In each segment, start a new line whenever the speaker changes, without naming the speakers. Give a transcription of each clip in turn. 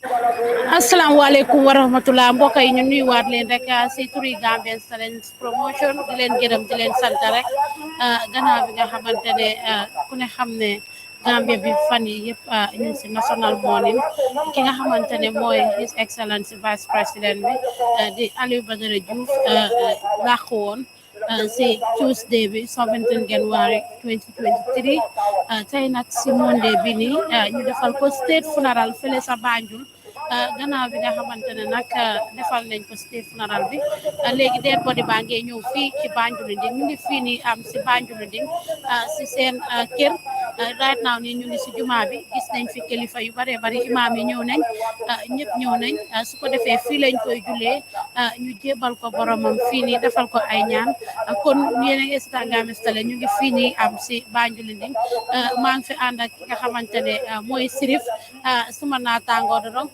asalaamaaleykum wa rahmatulah mbokk yi ñu nuyuwaat leen rek si turi Gambia'S Talents promotion di leen gërëm di leen sant rek gannaaw bi nga xamante ne ku ne xam ne Gambia bi fan yi yëpp ñu ngi si national morning ki nga xamante ne mooy His Excellency Vice President bi di Alieu Badara Joof làqu woon si Tuesday bi 17 January 2023 tey nag si Monday bi nii ñu defal ko state funeral fële sa Banjul gannaaw bi nga xamante ne nag defal nañ ko state funeral bi léegi dead body baa ngee ñëw fii ci Banjulinding ñu ngi fii nii am si Banjulinding si seen kër right now nii ñu ngi si jumaa bi gis nañ fi kilifa yu bare bari imaam yi ñëw nañ ñëpp ñëw nañ su ko defee fii lañ koy julee ñu jébal ko boromam fii nii defal ko ay ñaan kon yéen a ngi si Gambia'S Talents ñu ngi fii nii am si Banjulinding maa ngi fi ànd ak ki nga xamante ne mooy Sirif suma naataangoo dorong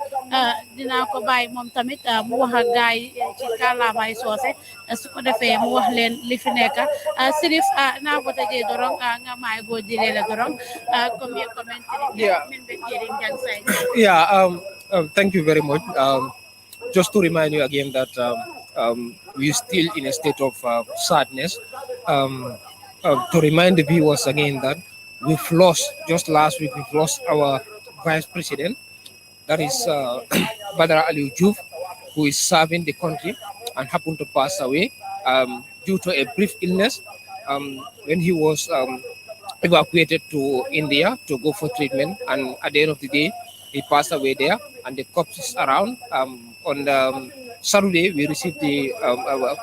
dinaa ko bàyyi moom tamit mu wax ak gaay yi ci kàllaamay soose su ko defee mu wax leen li fi nekk Sirif naa ko tëjee dorong nga maay go dire la dorong comme ye commentary min be hearing jang say
Yeah, thank you very much. Just to remind you again that we're still in a state of sadness. To remind the viewers again that we've lost, just last week, we've lost our vice president, that is Badara Joof, who is serving the country and happened to pass away due to a brief illness when he was evacuated to India to go for treatment. And at the end of the day, he passed away there, and the corpse is around. On Saturday, we received the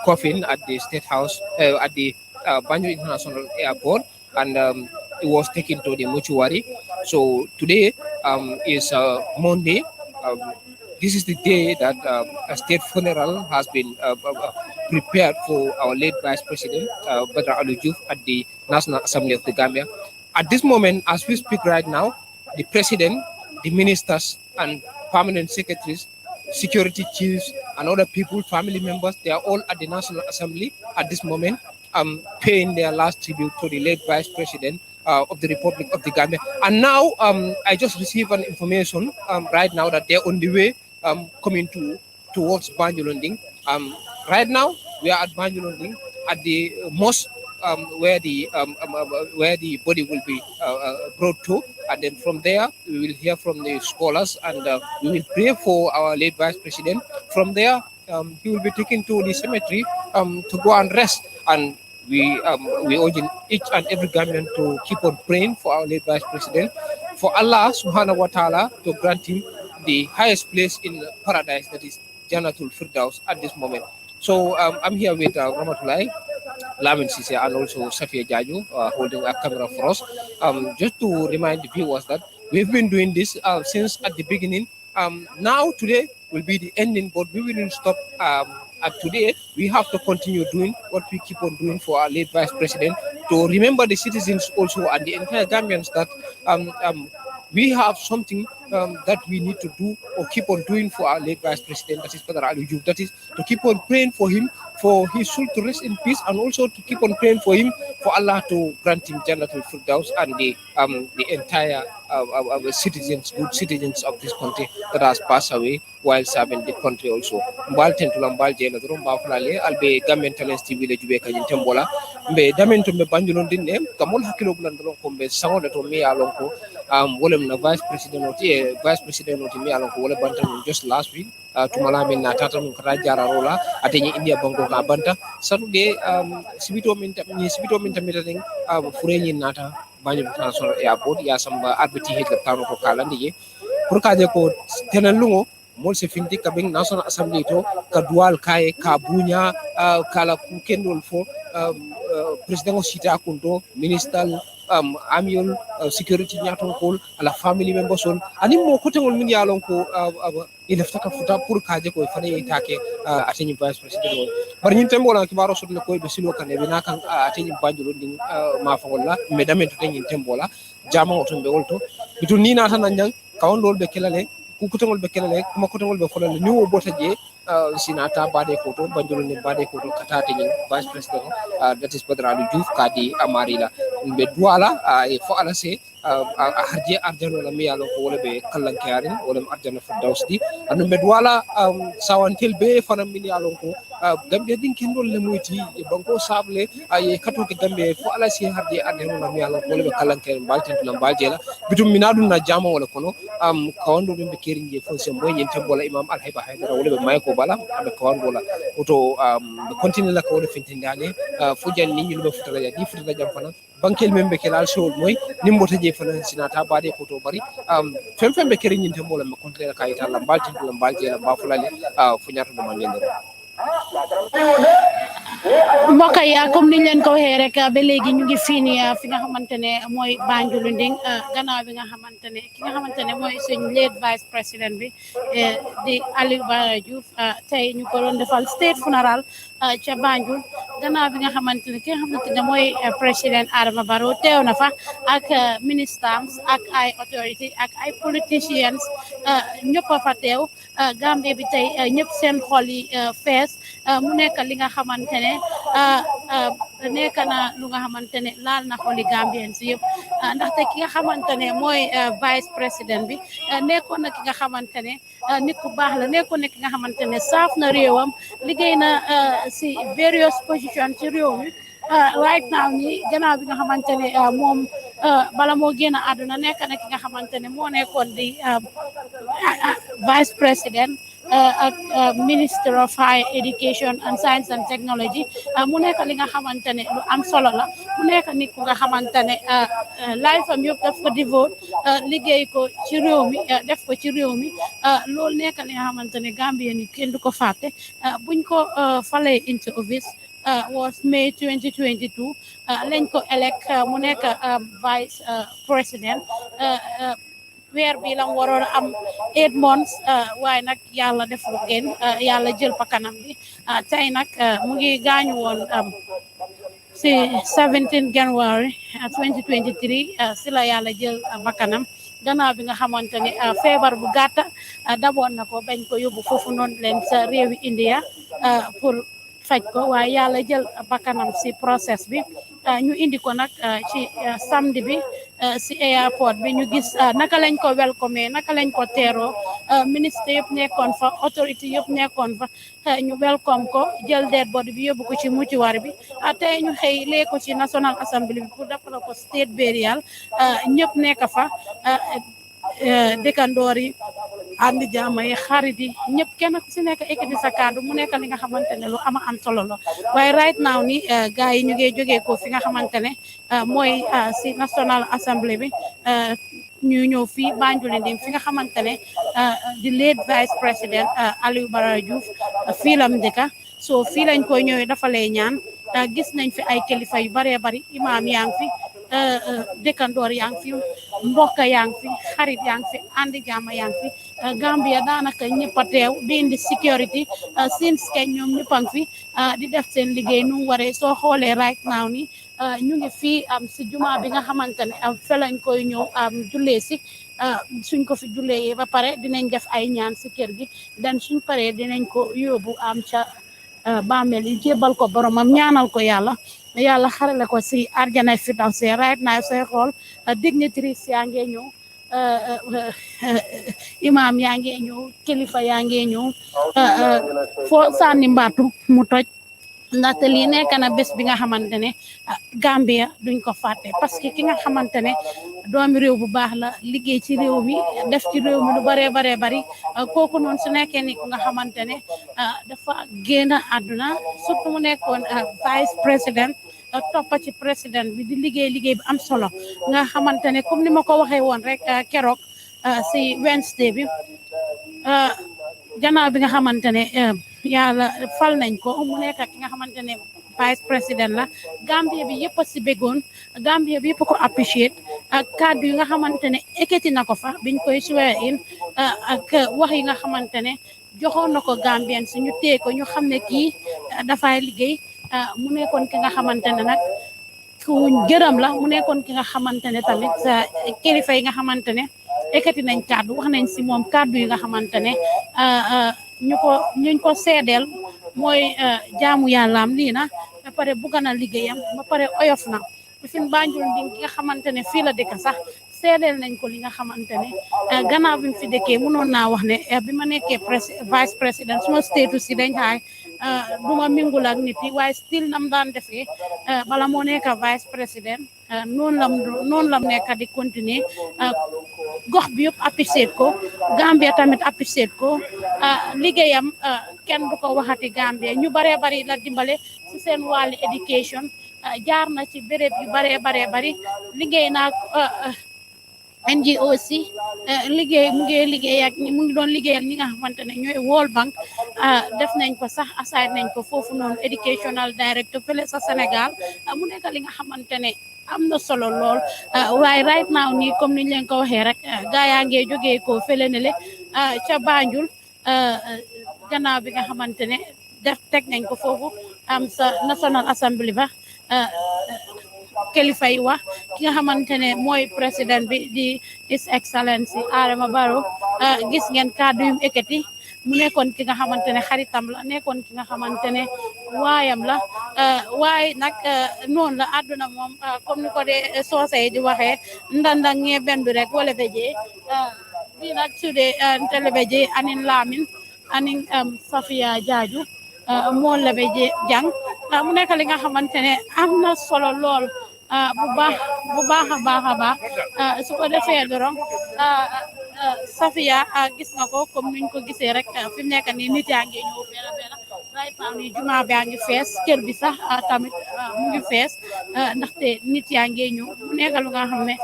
coffin at the State House, at the Banjul International Airport, and it was taken to the mortuary. So today is Monday. This is the day that a state funeral has been prepared for our late Vice President, Badara Joof, at the National Assembly of the Gambia. At this moment, as we speak right now, the President, the ministers, and permanent secretaries, security chiefs, and other people, family members, they are all at the National Assembly at this moment, paying their last tribute to the late Vice President of the Republic of the Gambia. And now I just received an information right now that they're on the way coming towards Banjulunding. Right now we are at Banjulunding at the mosque where the body will be brought to, and then from there we will hear from the scholars, and we will pray for our late Vice President. From there he will be taken to the cemetery to go and rest, and we urge each and every Gambian to keep on praying for our late Vice President, for Allah Subhanahu wa Taala to grant him the highest place in paradise, that is Jannatul Firdaus, at this moment. So I'm here with Ramatulai, Lamin Sise, and also Safia Jaju holding a camera for us. Just to remind the viewers that we've been doing this since at the beginning. Now today will be the ending, but we will not stop. At today, we have to continue doing what we keep on doing for our late Vice President, to remember the citizens also and the entire Gambians that we have something that we need to do or keep on doing for our late Vice President, that is Badara Joof. That is to keep on praying for him, for his soul to rest in peace, and also to keep on praying for him, for Allah to grant him Jannatul Firdaus, and the entire citizens, good citizens of this country that has passed away while serving the country also. Mbal tentula mbal jela drum ba fulale albe Gambian Talents TV le jube kanyum tembola mbe damen to mbe banjulon dinne kamol hakilo bulan dron ko mbe sangoda to mi alon ko wolem na vice president oti mi alon ko wala bantam just last week to malamin na tata mun kata jara rola atenye India bango ka banta saturday sibito min tamita ding fureni nata Banjul International Airport ya samba arbiti het tano ko kalandi je pour kaje ko tenan lungo mol se finti kabeng National Assembly to ka dual kai ka bunya kala ku kendol fo president o sita kunto minister amiol security nyaton kol ala family members on ani mo ko tengol min yalon ko ila ftaka futa pour kaje ko fane take ateni vice president on bar nyin tembo la kibaro sotne ko be silo kan e bina kan ateni banjulo ding ma fa wala medame to nyin tembo la jama oton be wolto bitu ni na tan njang kawon dol be kelale ku kutongol be kelale kuma kutongol be folale ni wo bota je sinata bade koto banjulo ne bade koto katate nyin vice president that is Badara Joof kadi amarila be duala e fo ala se harje arjano la mi yalon ko wala be kallankarin wala arjano firdausi anu med wala sawantel be fanam min yalon ko gambe din ken dol le moyti e banko sable ay kato ke gambe fo ala si harje arjano la mi yalon ko wala be kallankarin baltin lam baljela bitum minadun na jama wala kono kawando be kerinje fo se moy nyen tembola imam al hayba haydara wala be mayko bala be kawando la oto be continue la ko wala fintindane fo janni ñu be futala ya di futala jam fana bankel membe kelal show moy nimboto je fana sinata bade ko to bari fembe keri nyin tembola be continue la kayita la baltin lam baljela ba fulale fu ñato do man yende
mbokk yi comme niñ leen ko waxee rek ba léegi ñu ngi fii nii fi nga xamante ne mooy Banjul Nding gannaaw bi nga xamante ne ki nga xamante ne mooy suñ late vice président bi di Alieu Badara Joof tey ñu ko doon defal state funeral ca Banjul gannaaw bi nga xamante ne ki nga xamante ne mooy président Adama Barrow teew na fa ak ministres ak ay autorité ak ay politicians ñëpp a fa teew Gambie bi tey ñëpp seen xol yi fees mu nekk li nga xamante ne nekk na lu nga xamante ne laal na xoli Gambians yëpp ndaxte ki nga xamante ne mooy vice président bi nekkoon na ki nga xamante ne nit ku baax la nekkoon na ki nga xamante ne saaf na réewam liggéey na si various position ci réew mi right now ni gannaaw bi nga xamante ne moom bala moo génn àdduna nekk na ki nga xamante ne moo nekkoon di vice président ak Minister of Higher Education and Science and Technology mu nekk li nga xamante ne lu am solo la mu nekk nit ku nga xamante ne life am yëpp daf ko devote liggéey ko ci réew mi def ko ci réew mi loolu nekk li nga xamante ne Gambien yi kenn du ko fàtte buñ ko falee into office was May 2022 lañ ko elect mu nekk vice président weer bi lam waroon a am 8 months waaye nag yàlla def lu gën yàlla jël bakkanam bi tey nag mu ngi gaañu woon si 17 January 2023 si la yàlla jël bakkanam gannaaw bi nga xamante ne feebar bu gàtta daboon na ko bañ ko yóbbu foofu noonu leen sa réewi India pour faj ko waaye yàlla jël bakkanam si process bi ñu indi ko nag ci samedi bi si airport bi ñu gis naka lañ ko welcome naka lañ ko teeroo ministre yëpp nekkoon fa autorité yëpp nekkoon fa ñu welcome ko jël dead body bi yóbbu ko ci mutuwaar bi tey ñu xëy lee ko ci National Assembly bi pour defal ko state burial ñëpp nekk fa dëkkandoor yi andi jaama yi xarit yi ñëpp kenn ku si nekk ekkati sa kàddu mu nekk li nga xamante ne lu ama am solo la waaye right now ni gars yi ñu ngi jógee ko fi nga xamante ne mooy si National Assembly bi ñu ñëw fii Banjul Nding fi nga xamante ne di late vice président Alieu Badara Joof fii lam dëkka so fii lañ koy ñëwee dafa lay ñaan gis nañ fi ay kilifa yu baree bari imaam yaa ngi fi dëkkandoor yaa ngi fi mbokk yaa ngi fi xarit yaa ngi fi andi jaama yaa ngi fi Gambia daanaka ñëpp a teew di indi security since keñ ñoom ñëpp a ngi fi di def seen liggéey nu mu waree soo xoolee right now ni ñu ngi fii si juma bi nga xamante ne fe lañ koy ñëw jullee si suñ ko fi jullee ba pare dinañ def ay ñaan si kër gi dan suñ paree dinañ ko yóbbu ca bàmmeel yi jébal ko boromam ñaanal ko yàlla xarale ko si arjana firdawsi right now sooy xool dignitaries yaa ngi ñëw imam yaa ngi ñëw kilifa yaa ngi ñëw foo sànni mbaatu mu toj ndaxte lii nekk na bés bi nga xamante ne Gambia duñ ko fàtte parce que ki nga xamante ne doomi réew bu baax la liggéey ci réew mi def ci réew mi lu baree baree bari kooku noonu su nekkee ni ku nga xamante ne dafa génn àdduna surtout mu nekkoon vice président toppa ci président bi di liggéey bu am solo nga xamante ne comme ni ma ko waxee woon rek keroog si Wednesday bi gannaaw bi nga xamante ne yàlla fal nañ ko mu nekk ki nga xamante ne vice président la Gambie bi yëpp a si bégoon Gambie bi yëpp ko apprécié ak kàddu yi nga xamante ne ekkati na ko fa biñ koy swear in ak wax yi nga xamante ne joxoon na ko Gambien si ñu téye ko ñu xam ne kii dafay liggéey mu nekkoon ki nga xamante ne nag ku gërëm la mu nekkoon ki nga xamante ne tamit kilifa yi nga xamante ne ekkati nañ kàddu wax nañ si moom kàddu yi nga xamante ne ñuñ ko seedeel mooy jaamu yàllaam lii na ba pare bugg na liggéeyam ba pare oyof na fi Banjul Nding ki nga xamante ne fii la dëkk sax seedeel nañ ko li nga xamante ne gannaaw bi mu fi dëkkee mënoon naa wax ne bi ma nekkee vice président suma statut si dañ xaay duma mingul ak nit yi waaye still nam daan defee bala moo nekk vice président noonu lam nekk di continuer gox bi yëpp apprécier ko Gambia tamit apprécier ko liggéeyam kenn du ko waxati Gambia ñu baree bari la dimbale ci seen wàllu éducation jaar na ci béréb yu baree bari liggéey naa NGO aussi mu ngi liggéey ak mu ngi doon liggéey ak ñi nga xamante ne ñooy World Bank def nañ ko sax assign nañ ko foofu noonu educational director fële sa Sénégal mu nekk li nga xamante ne am na solo lool waaye right now nii comme niñ leen ko waxee rek gaa yaa ngee jógee ko fële ne le ca Banjul gannaaw bi nga xamante ne teg nañ ko foofu am sa National Assembly ba kilifa yi wax ki nga xamante ne mooy président bi di His Excellency Adama Barrow gis ngeen kàddu yum ekkati mu nekkoon ki nga xamante ne xaritam la nekkoon ki nga xamante ne waayam la waaye nag noonu la àdduna moom comme ni ko de soose di waxee ndandang ngee bendu rek wala beje bi nag sude tele beje anin lamin anin Safia Jaaju mool la beje jàng mu nekk li nga xamante ne am na solo lool bu baax a baax su ko defee dorong Safia gis nga ko comme niñ ko gisee rek fi mu nekk nii nit yaa ngi ñëw benn right now nii juma baa ngi fees kër bi sax tamit mu ngi fees ndaxte nit yaa ngi ñëw mu nekk lu nga xam ne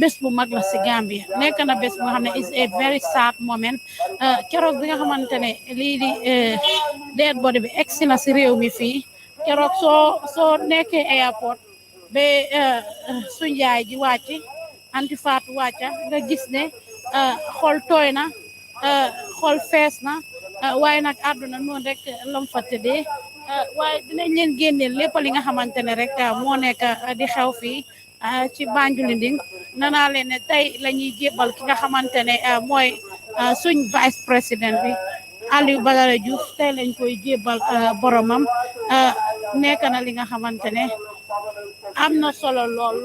bés bu mag la si Gambia nekk na bés bu nga xam ne is a very sad moment keroog bi nga xamante ne lii di dead body bi egsi na si réew mi fii keroog soo nekkee airport ba suñ yaay ji wàcc anti faatu wàcca nga gis ne xol tooy na xol fees na waaye nag àdduna noonu rek lam fa tëddee waaye dinañ leen génneel lépp li nga xamante ne rek moo nekk di xew fii ci Banjulinding nanaa leen ne tey la ñuy jébal ki nga xamante ne mooy suñ vice président bi Alieu Badara Joof tey lañ koy jébal boromam nekk na li nga xamante ne am na solo lool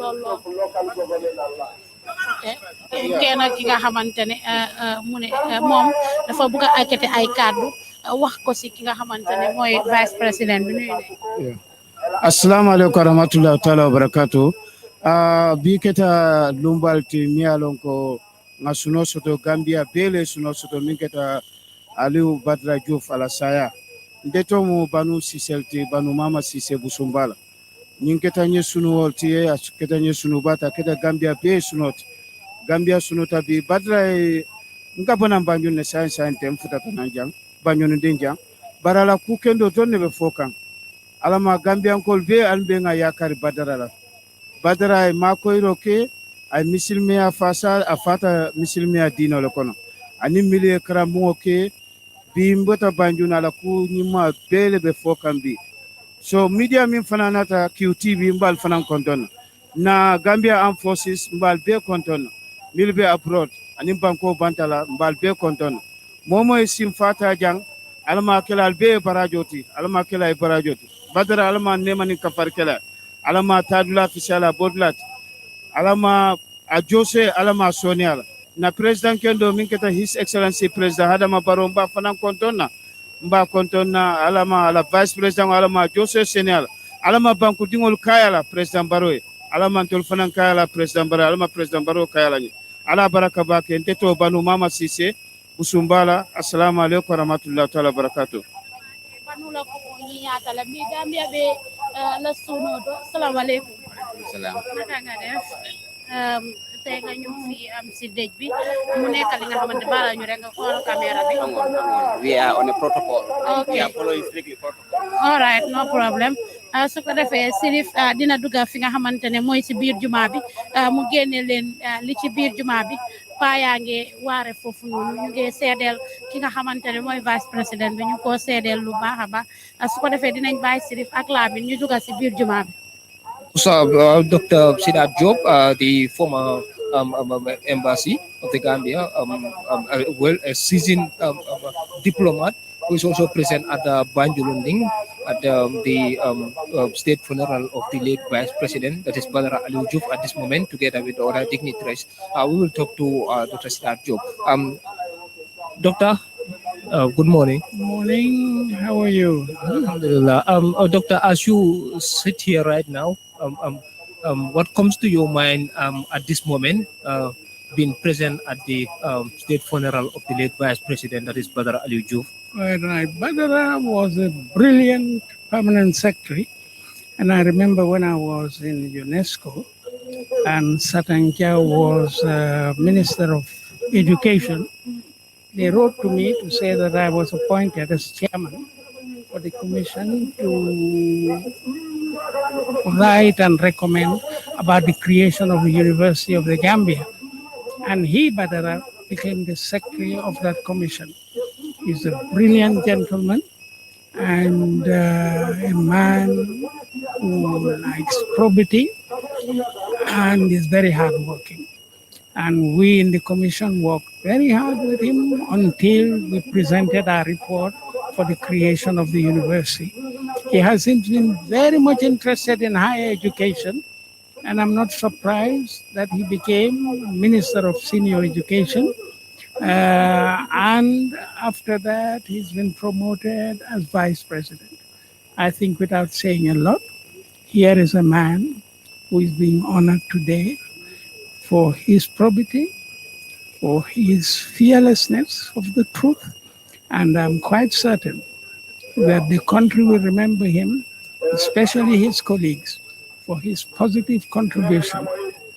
kenn ki nga xamante ne mu ne moom dafa bëgg a akkati ay kàddu wax ko si ki nga xamante ne mooy vice président bi nuyu ne
assalamu alaikum warahmatullahi taala wabarakatuh bi keta lumbalti miyalon ko nga suno soto Gambia bele suno soto min keta Alieu Badara Joof ala saya ndeto mu banu siselti banu mama sise busumbala nyin keta nye sunu wolti keta nye sunu bata keta Gambia be sunoti Gambia sunota bi Badara nga bona Banjul ne sain tem futa tananjang Banjul denjang barala ku kendo tonne be fokan alama Gambia kol be anbe nga yakari Badara la Badara ma koyro ke ay misilmiya fasa afata misilmiya dino le kono ani milie karamungo ke bi mbota Banjul ala ku nyima bele be fokan bi so media min fananata QTV mbal fanan konton na Gambia Armed Forces mbal be konton mil be abroad ani banko bantala mbal be konton momo sim fata jang alama kelal be barajoti alama kelay barajoti Badara alama nemani kafar kela alama tadula fisala bodlat alama a Jose alama soniala na president kendo min keta His Excellency President Adama Barrow mba fanan kontonna mba kontonna alama ala vice president alama Jose Senial alama banku dingol kayala president Barrow alama tol fanan kayala president Barrow alama president Barrow kayala ni ala baraka bake nteto banu mama Sise Busumbala assalamu alaikum warahmatullahi taala barakatuh
banu la ko ni yaata la mi Gambia be la suno do assalamu alaikum
salam
naka nga def tey nga ñëw fii am si dëj bi mu nekk li nga xamante baala ñu rek nga xool caméra bi
we are on a protocol
okay
we are following strictly protocol
all right no problem su ko defee Sirif dina dugga fi nga xamante ne mooy si biir juma bi mu génne leen li ci biir juma bi paa yaa ngi waare foofu noonu ñu ngi seedeel ki nga xamante ne mooy vice président bi ñu ko seedeel lu baax a baax su ko defee dinañ bàyyi Sirif ak Lamin ñu dugga si biir juma bi.
So, Dr. Badara Joof, the former embassy of the Gambia, well, a seasoned diplomat who is also present at the Banjulunding at the state funeral of the late Vice President, that is Badara Joof, at this moment, together with other dignitaries. We will talk to Dr. Siddharth Job. Doctor, good morning.
Morning, how are you?
Alhamdulillah. Doctor, as you sit here right now, what comes to your mind at this moment, being present at the state funeral of the late Vice President, that is Badara Joof?
Right. Badara was a brilliant permanent secretary. And I remember when I was in UNESCO and Satangja was Minister of Education, they wrote to me to say that I was appointed as chairman for the commission to write and recommend about the creation of the University of the Gambia. And he, Badara, became the secretary of that commission. He's a brilliant gentleman and a man who likes probity and is very hardworking. And we in the commission worked very hard with him until we presented our report for the creation of the university. He has since been very much interested in higher education, and I'm not surprised that he became Minister of Senior Education. And after that, he's been promoted as Vice President. I think without saying a lot, here is a man who is being honored today for his probity, for his fearlessness of the truth. And I'm quite certain that the country will remember him, especially his colleagues, for his positive contribution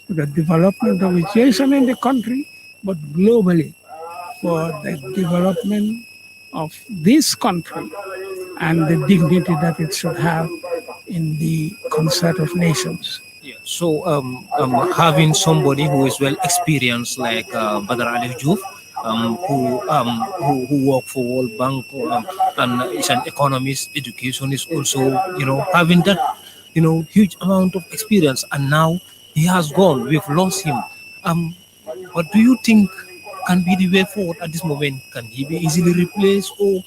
to the development of education in the country, but globally for the development of this country and the dignity that it should have in the concert of nations.
Yeah. So having somebody who is well experienced like Badara Joof, who work for World Bank and is an economist, education is also, having that, huge amount of experience, and now he has gone. We've lost him. What do you think can be the way forward at this moment? Can he be easily replaced, or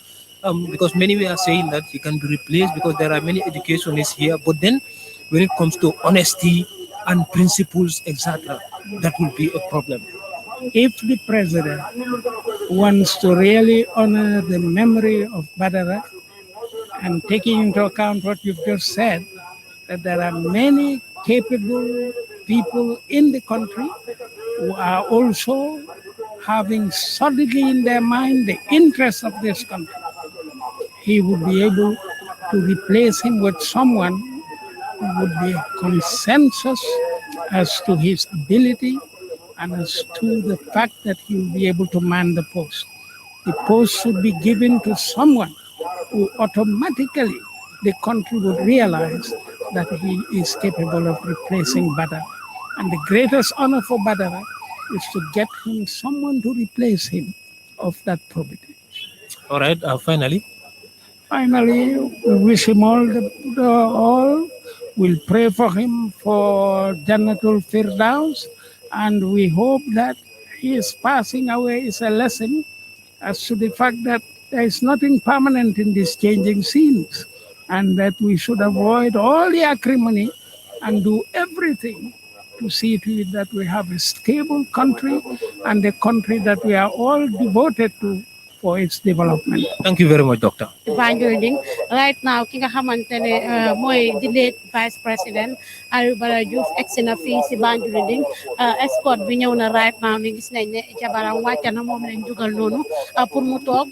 because many are saying that he can be replaced because there are many educationists here, but then when it comes to honesty and principles, etc., that will be a problem.
If the president wants to really honor the memory of Badara, and taking into account what you've just said, that there are many capable people in the country who are also having solidly in their mind the interests of this country, he would be able to replace him with someone who would be a consensus as to his ability and as to the fact that he will be able to man the post. The post should be given to someone who automatically the country would realize that he is capable of replacing Badara. And the greatest honor for Badara is to get him someone to replace him of that probity.
All right, finally.
Finally, we wish him all. We'll pray for him for Jannatul Firdaus, and we hope that his passing away is a lesson as to the fact that there is nothing permanent in these changing scenes, and that we should avoid all the acrimony and do everything to see to it that we have a stable country and a country that we are all devoted to for its development.
Thank you very much, Doctor.
Banjul right now ki nga xamantene moy di late Vice President Badara Joof egsi na fii si Banjul escort bi ñëw na right now ni gis nañ ne jabaram wàcc na moom lañ dugal noonu pour mu toog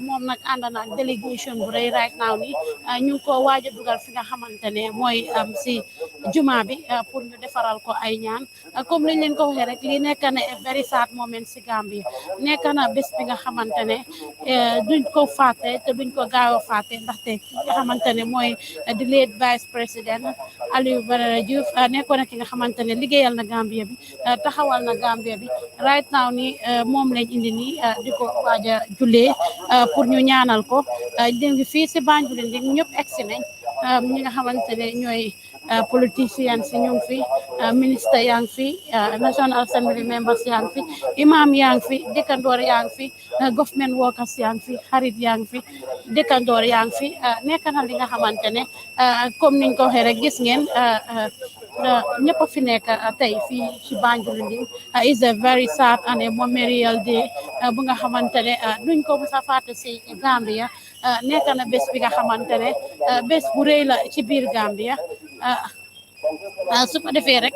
moom nag ànd na ak délégation bu rëy right now ni ñu ngi ko waaj a dugal fi nga xamantene mooy si juma bi pour ñu defaral ko ay ñaan comme liñ leen ko waxee rek li nekk na a very sad moment si Gambia nekk na bés bi nga xamantene duñ ko fàtte te duñ ko gaaw a fàtte ndaxte ki nga xamante ne mooy di late Vice President Badara Joof nekkoon na ki nga xamante ne liggéeyal na Gambia bi taxawal na Gambia bi right now ni moom lañ indi nii di ko waaj a jullee pour ñu ñaanal ko dégg fii si Banjul ñëpp egsi nañ ñi nga xamante ne ñooy politicians ñu ngi fi ministre yaa ngi fi national assembly members yaa ngi fi imam yaa ngi fi dëkkandoor yaa ngi fi government workers yaa ngi fi xarit yaa ngi fi dëkkandoor yaa ngi fi nekk na li nga xamante ne comme niñ ko waxee rek gis ngeen ñëpp a fi nekk tey fii ci Banjul is a very sad and a memorial day bu nga xamante ne duñ ko mos a fàtte si Gambia nekk na bés bi nga xamante ne bés bu rëy la ci biir Gambia su ko defee rek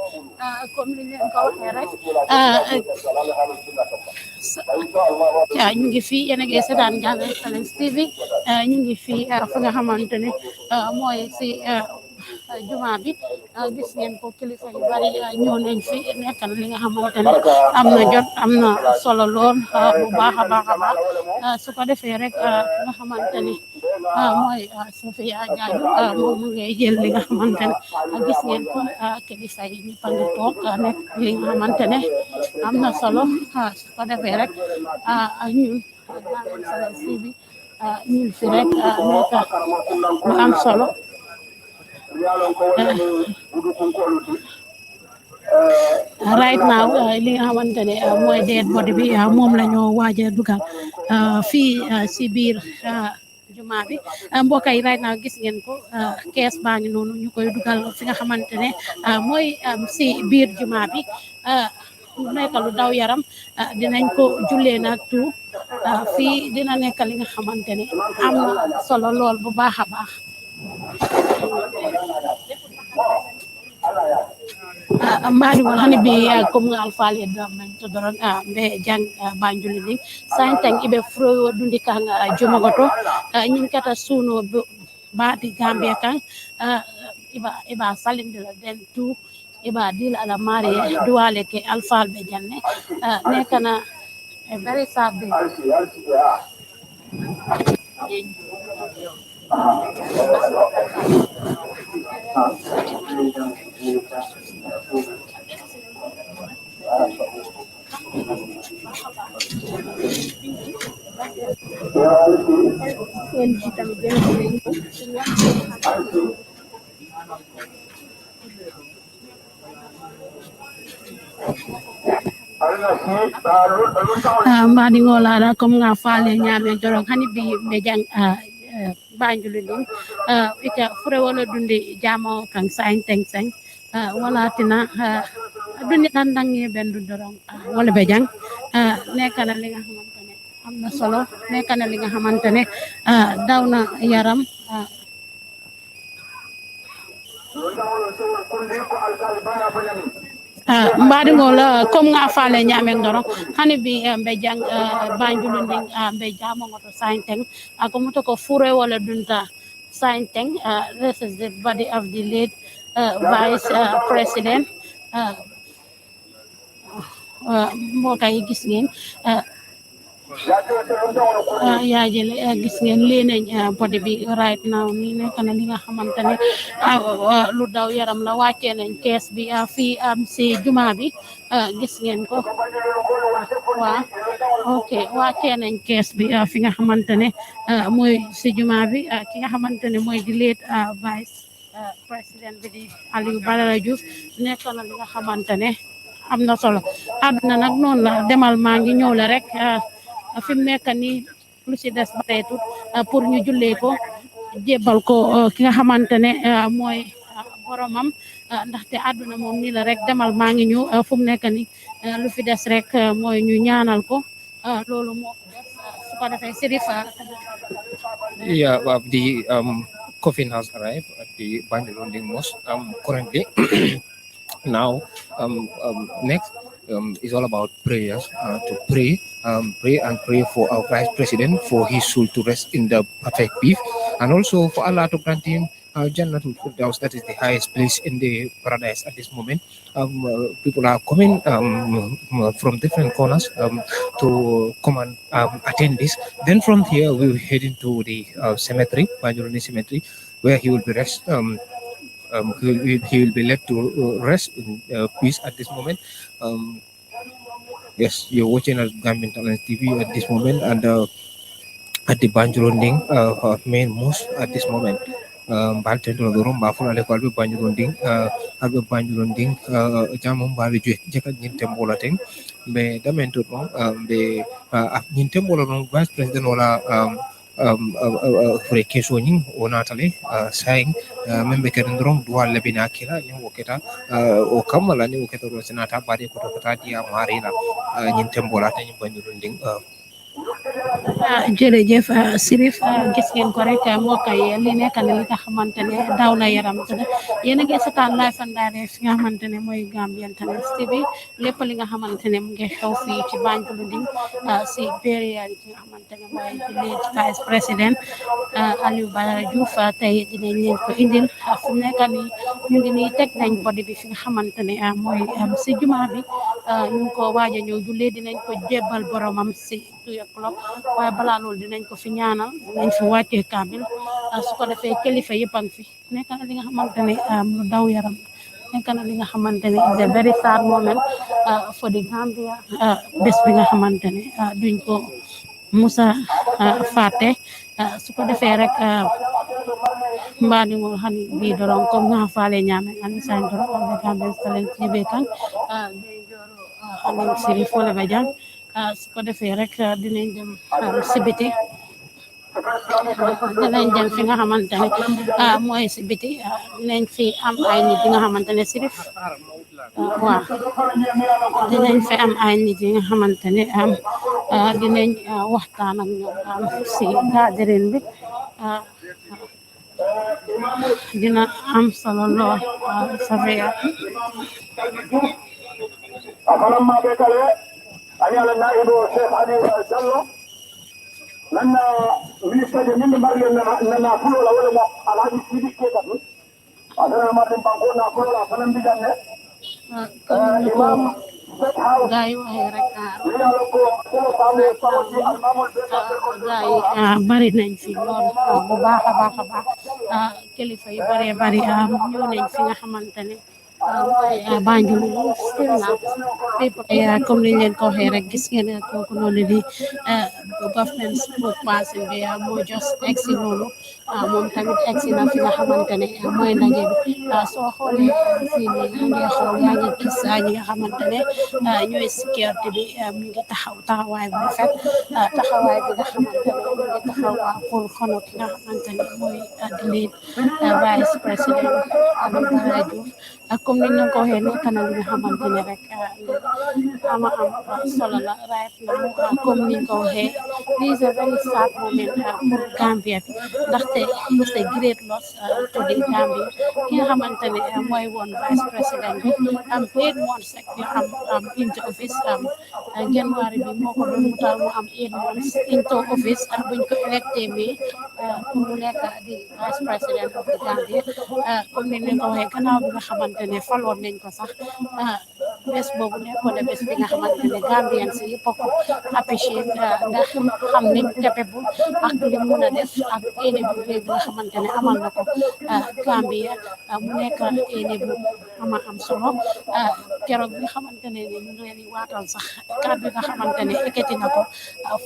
comme li leen ko waxee rek ñu ngi fii yéen a ngi seetaan Gambia'S Talents TV ñu ngi fii fu nga xamante ne mooy si juma bi gis ngeen ko kilifa yu bari ñëw nañ fi nekk na li nga xamante ne am na jot am na solo lool bu baax a baax a baax su ko defee rek nga xamante ne mooy Sofia Jaaju moom mu ngay jël li nga xamante ne gis ngeen ko kilifa yi ñu pangi toog nekk li nga xamante ne am na solo su ko defee rek ñun Gambia'S Talents TV ñun fi rek nekk lu am solo right now li nga xamante ne mooy dead body bi moom la ñoo waaj a dugal fii si biir juma bi mbokk yi right now gis ngeen ko kees baa ngi noonu ñu koy dugal fi nga xamante ne mooy si biir juma bi nekk lu daw yaram dinañ ko jullee nag tuut fii dina nekk li nga xamante ne am na solo lool bu baax a baax mbaɗigol hani bi comme alfaali men to doron ɓe jang banjuli ɗin saintang iɓe froɗundi kan jumagoto ñin kata suno baɗi gambia kan iɓa salindira den tout iɓa dila ala mari duwale ke alfal ɓe janne nekana e very sad day mbadi ngolala comme nga faale ñame dorong hani bi be jang banjulu din ita fure wala dundi jamo kan sain teng seng wala tina dundi tandangi bendu dorong wala be jang nekana li nga xamantene amna solo nekana li nga xamantene dawna yaram mbadi ngola comme nga faale ñame ndoro hani bi be jang banjulu din be jamo ngoto sain teng ako muto ko fure wala dunta sain teng this is the body of the late vice president mbokk yi gis ngeen yaa jële gis ngeen lii nañ body bi right now nii nekk na li nga xamante ne lu daw yaram la wàccee nañ kees bi fii si juma bi gis ngeen ko waaw ok wàccee nañ kees bi fi nga xamante ne mooy si juma bi ki nga xamante ne mooy di late vice président bi di Alieu Badara Joof nekk na li nga xamante ne am na solo àdduna nag noonu la demal maa ngi ñëw la rek fi mu nekk nii lu ci des bareetut pour ñu jullee ko jébbal ko ki nga xamante ne mooy boromam ndaxte àdduna moom nii la rek demal maa ngi ñëw fu mu nekk nii lu fi des rek mooy ñu ñaanal ko loolu moo fi des su ko defee Sirifa
Yeah, the coffin has arrived at the Banjul Mosque currently. Now, next is all about prayers. To pray for our Vice President for his soul to rest in the perfect peace, and also for Allah to grant him Jannatul Firdaus, that is the highest place in the paradise at this moment. People are coming from different corners to come and attend this. Then from here, we will head into the cemetery, Banjul Cemetery, where he will be rest. He will be led to rest in peace at this moment. Yes, you're watching at Gambia'S Talents TV at this moment, and at the Banjul main mosque at this moment. baltento dorum ba fulale ko albe banjulon ding jamum bali je jeka nyinte mbola teng be damento don be nyinte mbola non vice president wala fure keso nyin onatale saying membe keden dron dual lebina kila nyin woketa o kamala ni woketa ro senata bari ko to ta dia marina nyinte mbola tan banjulon ding
jërëjëf Sirif gis ngeen ko rek mbokk yi li nekk na li nga xamante ne daw na yaram tëdd yéen a ngi seetaan live and direct fi nga xamante ne mooy Gambian Talents TV lépp li nga xamante ne mu ngi xew fii ci Banjul si burial ki nga xamante ne mooy di late vice président Alieu Badara Joof tey dinañ leen ko indil fu mu nekk nii ñu ngi nii teg nañ body bi fi nga xamante ne mooy si jumaa bi ñu ngi ko waaj a ñëw jullee dinañ ko jébbal boromam si 2 o'clock waaye balaa loolu dinañ ko fi ñaanal dinañ fi wàccee kaamil su ko defee kilifa yëpp a ngi fi nekk na li nga xamante ne lu daw yaram nekk na li nga xamante ne is a very sad moment for the Gambia bés bi nga xamante ne duñ ko musa fàtte su ko defee rek mbadi ngol hani bi doron comme nga faale ñame ani sañ doron on Gambia'S Talents TV kan de joro amin siri fole bajang su ko defee rek dinañ dem si biti dinañ dem fi nga xamante ne mooy si biti dinañ fi am ay nit yi nga xamante ne Sirif waaw dinañ fi am ay nit yi nga xamante ne dinañ waxtaan ak ñoom si gathering bi dina am solo lool Safia
أفلما بكله أن على النائب الشيخ علي جلو لأن منستا جميل مريم لنا كل ولا على هذه السيدي كده أنا مريم بقولنا كل فلم بجنة إمام
gaay waxee rek gaay bari nañ fi lool bu baax a baax kilifa yu bari ñëw nañ fi nga xamante ne Banjul still na people comme niñ leen ko waxee rek gis ngeen kooku noonu di government spokesperson bi moo just egsi noonu moom tamit egsi na fi nga xamante ne mooy ndaje bi soo xoolee fii nii yaa ngi xool yaa ngi gis ñi nga xamante ne ñooy sécurité bi mi ngi taxawaay bu rafet taxawaay bi nga xamante ne mi ngi taxaw pour xono ki nga xamante ne mooy di lead vice président Alieu Badara Joof comme niñ leen ko waxee nekk na li nga xamante ne rek ama am solo la right now comme niñ ko waxee this is a very sad moment pour Gambia bi ndaxte it's a great loss to the Gambia ki nga xamante ne mooy woon vice président bi 8 months rek la am into office January bi moo ko doon mutal mu am 8 months into office buñ ko electé bi pour mu nekk di vice président of the Gambia comme niñ leen ko waxee gannaaw bi nga xamante ne faloon nañ ko sax bés boobu nekkoon na bés bi nga xamante ne Gambian si yëpp ko apprécié ndax xam ni capable ak li mu mën a def ak éene bu rëy bi nga xamante ne amal na ko Gambia mu nekk éene bu am solo keroog bi nga xamante ne ñu ngi leen di waatal sax kàddu bi nga xamante ne ekkati na ko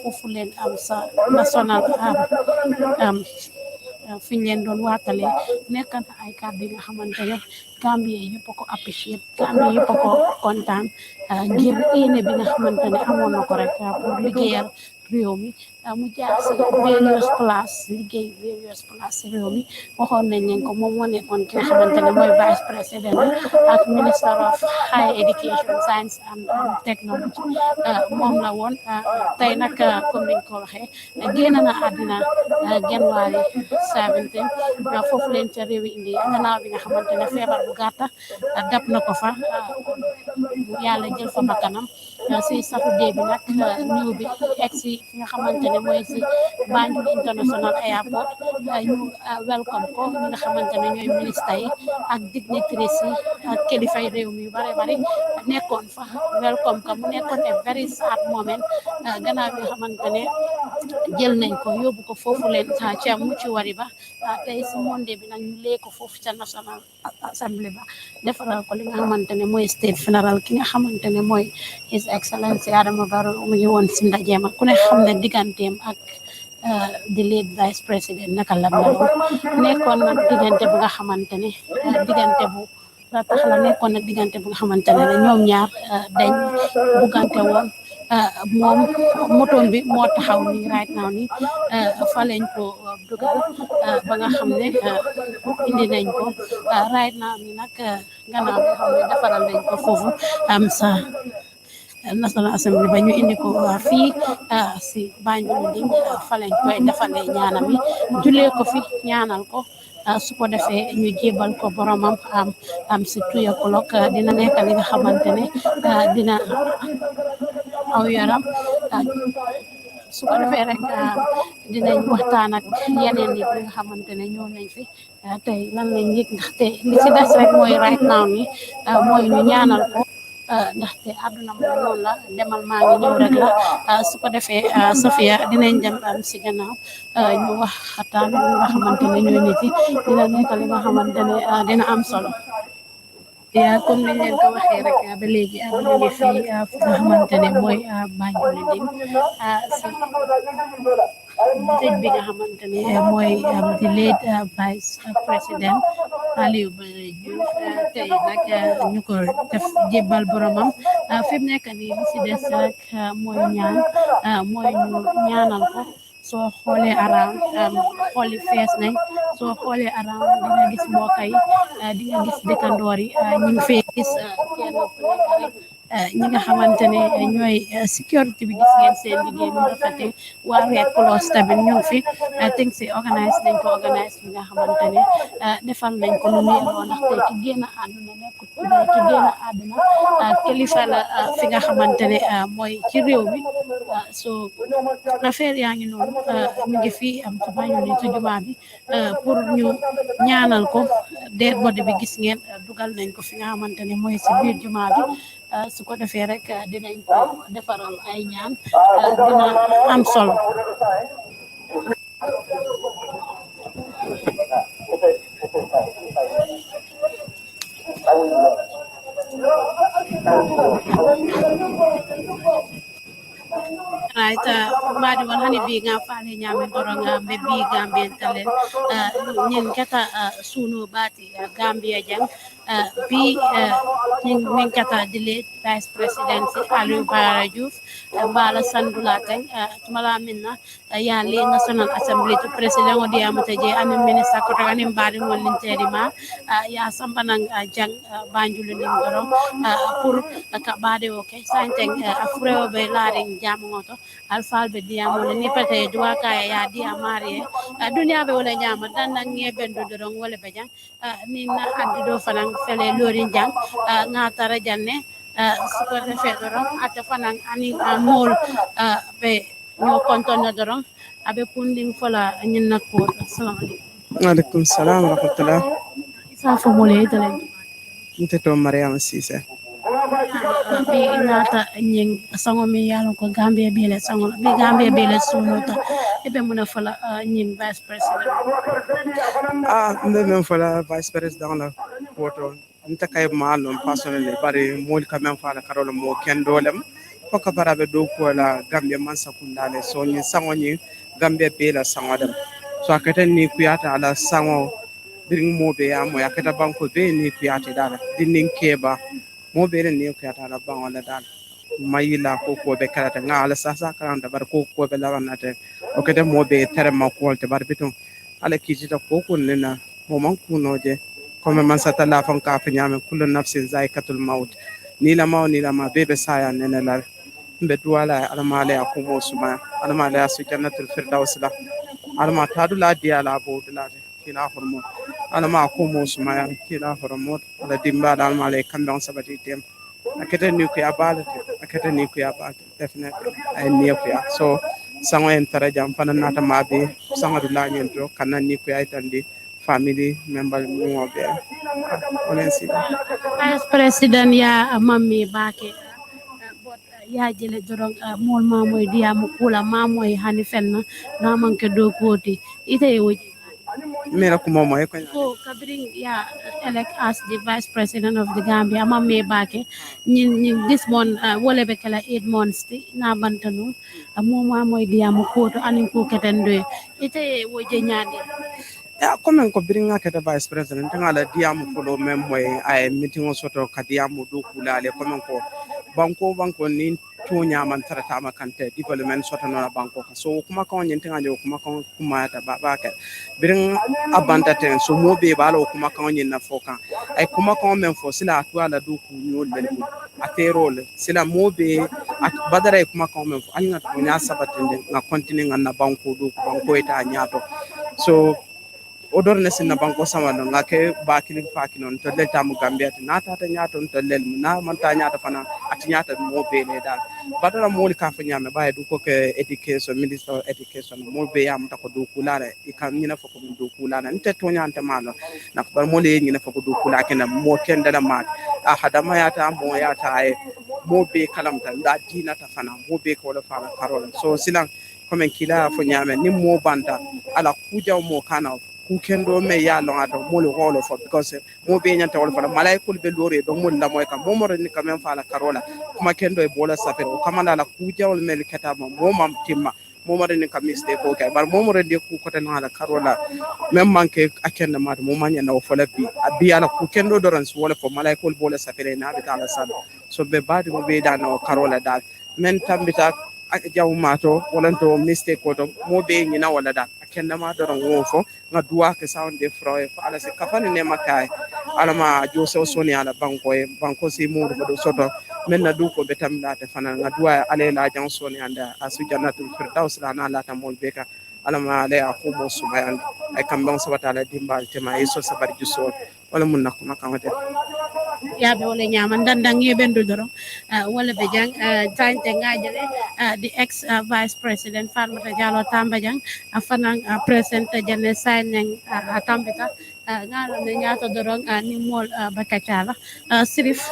foofu leen am sa national fi ñu leen doon waatalee nekk na ay kàddu yi nga xamante ne Gambie yëpp ko apprécié Gambie yëpp ko kontaan ngir éene bi nga xamante ne amoon na ko rek pour liggéeyal réew mi mu jaar si various place liggéey various place si réew mi waxoon nañ leen ko moom moo nekkoon ki nga xamante ne mooy vice président ak minister of higher education science and technology moom la woon tey nag comme niñ ko waxee génn na àddina January 17 foofu leen ca réewi India gannaaw bi nga xamante ne feebar bu gàtta dab na ko fa yàlla jël fa bakkanam si Saturday bi nag ñëw bi egsi fi nga xamante ne mooy si Banjul International Airport ñu welcome ko ñi nga xamante ne ñooy ministre yi ak dignitaries yi ak kilifay réew mi yu bare nekkoon fa welcome ko mu nekkoon a very sad moment gannaaw bi nga xamante ne jël nañ ko yóbbu ko foofu leen ca mucci wari ba tey si Monday bi nag ñu lee ko foofu ca National Assembly ba defaral ko li nga xamante ne mooy state funeral ki nga xamante ne mooy His Excellency Adama Barrow mu ngi woon si ndajeem ku ne xam ne digganteem ak di lead vice président naka la meloon nekkoon nag diggante bu nga xamante ne diggante bu tax la nekkoon nag diggante bu nga xamante ne ñoom ñaar dañ buggante woon moom motoom bi moo taxaw nii right now nii fa lañ ko dugal ba nga xam ne indi nañ ko right now nii nag gannaaw bi xam ne defaral nañ ko foofu am sa National Assembly ba ñu indi ko fii si Banjul Ding fa lañ koy defalee ñaanam yi julee ko fi ñaanal ko su ko defee ñu jébal ko boromam am si 2 o'clock dina nekk li nga xamante ne dina aw yaram su ko defee rek dinañ waxtaan ak yeneen nit ñi nga xamante ne ñëw nañ fi tey lan lañ yëg ndaxte li si des rek mooy right now ni mooy ñu ñaanal ko ndaxte àdduna moom noonu la demal maa ngi ñëw rek la su ko defee Sofia dinañ dem si gannaaw ñu wax xataan li nga xamante ne ñooy nit yi dina nekk li nga xamante ne dina am solo comme niñ leen ko waxee rek ba léegi ñu ngi fii fu nga xamante ne mooy Banjul Ding si dëj bi nga xamante ne mooy di lead vice président Alieu Badara Joof tey nag ñu ko def jébbal boromam fi mu nekk nii li si des rek mooy ñaan mooy ñu ñaanal ko soo xoolee around xooli fees nañ soo xoolee around di nga gis mbokk yi di nga gis dëkkandoor yi ñu ngi fee gis kenn ku nekk rek ñi nga xamante ne ñooy sécurité bi gis ngeen seen liggéey nu rafete waa Red Cross tamit ñu ngi fi think si organise nañ ko organise bi nga xamante ne defal nañ ko lu mu yelloo ndaxte ki génn àdduna nekkut ki génn àdduna kilifa la fi nga xamante ne mooy ci réew mi so affaire yaa ngi noonu ñu ngi fii am ci Banjul ci jumaa bi pour ñu ñaanal ko dead body bi gis ngeen dugal nañ ko fi nga xamante ne mooy si biir jumaa bi su ko defee rek dinañ ko defaral ay ñaan dina am solo right mbaɗi won hani bi nga faale ñamen ɗoronga ɓe bi gambien talen ñin kata suno ɓaati gambia jang bi min kata dile vice président Alieu Badara Joof mbala sandula tan tumala minna ya le national assembly to président o diyamata je amin ministre ko to anin mbaɗi ngollintedi ma ya sambanan jang Banjul Ding doron pour ka ɓaade o ke santen afrewo ɓe laaren jamoto alfalɓe diyamole ni pete duwa kaya ya diya marie duniya ɓe wala ñama dandan nge bendude ɗon wala ɓe jang nin addi ɗo fanan fele lorin jang ŋatara janne suko refe ɗoron ata fanan ani mool ɓe ño kontonne ɗoron aɓe kundin fola ñinna koot assalamu aleykum
aleykum salam warahmatullah
isa fo mole yitalen
nte to mariama sise
bi nata ñing sango mi yalon ko Gambia bele sango bi Gambia bele sunota e be muna fala ñing vice president
mbe men fola vice president la woto nte kay maalon personnel bari mol ka men fala karolo mo kendolem foko barabe do ko la Gambia man sakundale so ni sango ni Gambia bele sango dem so akata ni kuyata ala sango biring mo be ya mo akata banko be ni kuyata dala dinnin keba mo be ni kuyata ala bango la dala mayila ko be karata nga ala sasa karanta bar ko be la wanate o kete mo be tere ma ko te bar bitum ala kijita ko nena mo man kunoje comme man sata la fon ka fanyame kullu nafsin zaikatul maut ni la ma bebe saya nena la be duwala ala male akumo suma ala male asu jannatul firdaus la ala ma tadu la dia la bodula kila hormo ala ma akumo suma kila hormo ala dimba ala male kambon sabati tem akete ni ko abate definitely ay ni ko so sango en tara jam fana nata mabe sango dula nyento kana ni ko ay tandi family member mo be onensi
vice president ya mammi bake bot ya jele dorong mol mamoy diamu kula mamoy hani fenna na manke do koti ite woji
mera kuma mo e ko
ko kabring ya elect as the vice president of the Gambia mamme bake ñin this month wole be kala 8 months na bantanu moma moy diamu ko to anin ko ketendo ite wo je nyaade
ya comme ko biringa keta vice president ngala diamu fulo mem moy ay meeting o soto ka diamu do kulale comme ko banko ni tonya man tarata ma kante development soto no banko so kuma ko nyen tinga jo kuma ko kuma ta ba ka birin abanda ten so mo be balo kuma ko nyen na foka ay kuma ko men fo sila to ala do ku nyol le a payroll sila mo be at badara kuma ko men fo anya to nya sabatende na continue na banko do banko eta nyato so odor na sinna banko sama no ngake bakili fakino to delta mu gambia na tata nyato to lel na man ta nyato fana ati nyata mo be le dal badara mo li ka fa nyame baye du ko ke education minister of education mo be yam ta ko do kulare e kan nyina fa ko do kulana nte to nyanta malo na bar mo le nyina fa ko do kula kena mo ken dala ma a hada ma yata mo yata ay mo be kalamta da dina ta fana mo be ko la fa karol so silan comme kila fo nyame ni mo banta ala kuja mo kana ku kendo me ya long ato mo le holo fo because mo be nyanta wol fala malaikul be lore do mo la moy kam mo mo ni kam fala karola kuma kendo e bola safere o kamanda la ku jawol mel keta mo mam timma mo mo ni kam miste ko kay bar mo mo de ku ko tan hala karola même manke akenda mat mo manya na fo la bi ala ku kendo doran so wala fo malaikul bola safere na be tala sal so be badi mo be da no karola dal men tambita jaw mato walanto mistake ko to mo be nyina wala da kenda ma doron wofo nga duwa ke sound de froy fa ala se kafani ne makay ala ma joso soni ala banko si mo do soto men na du ko betam lata fana nga duwa ale la jan soni anda asu jannatul firdaus la na lata mol beka ala ma ale akumo subayan ay kambon sabata ala dimbal tema yeso sabar jusol wala mun nakko makamate
yaɓe wole ñaman dandang yeɓendu doron wala ɓe jang tante ngajele the ex vice president farmata dialo tamba jang fanan president jane sagnang a tambita ngalo ne ñato doron ni mol bakacala sirif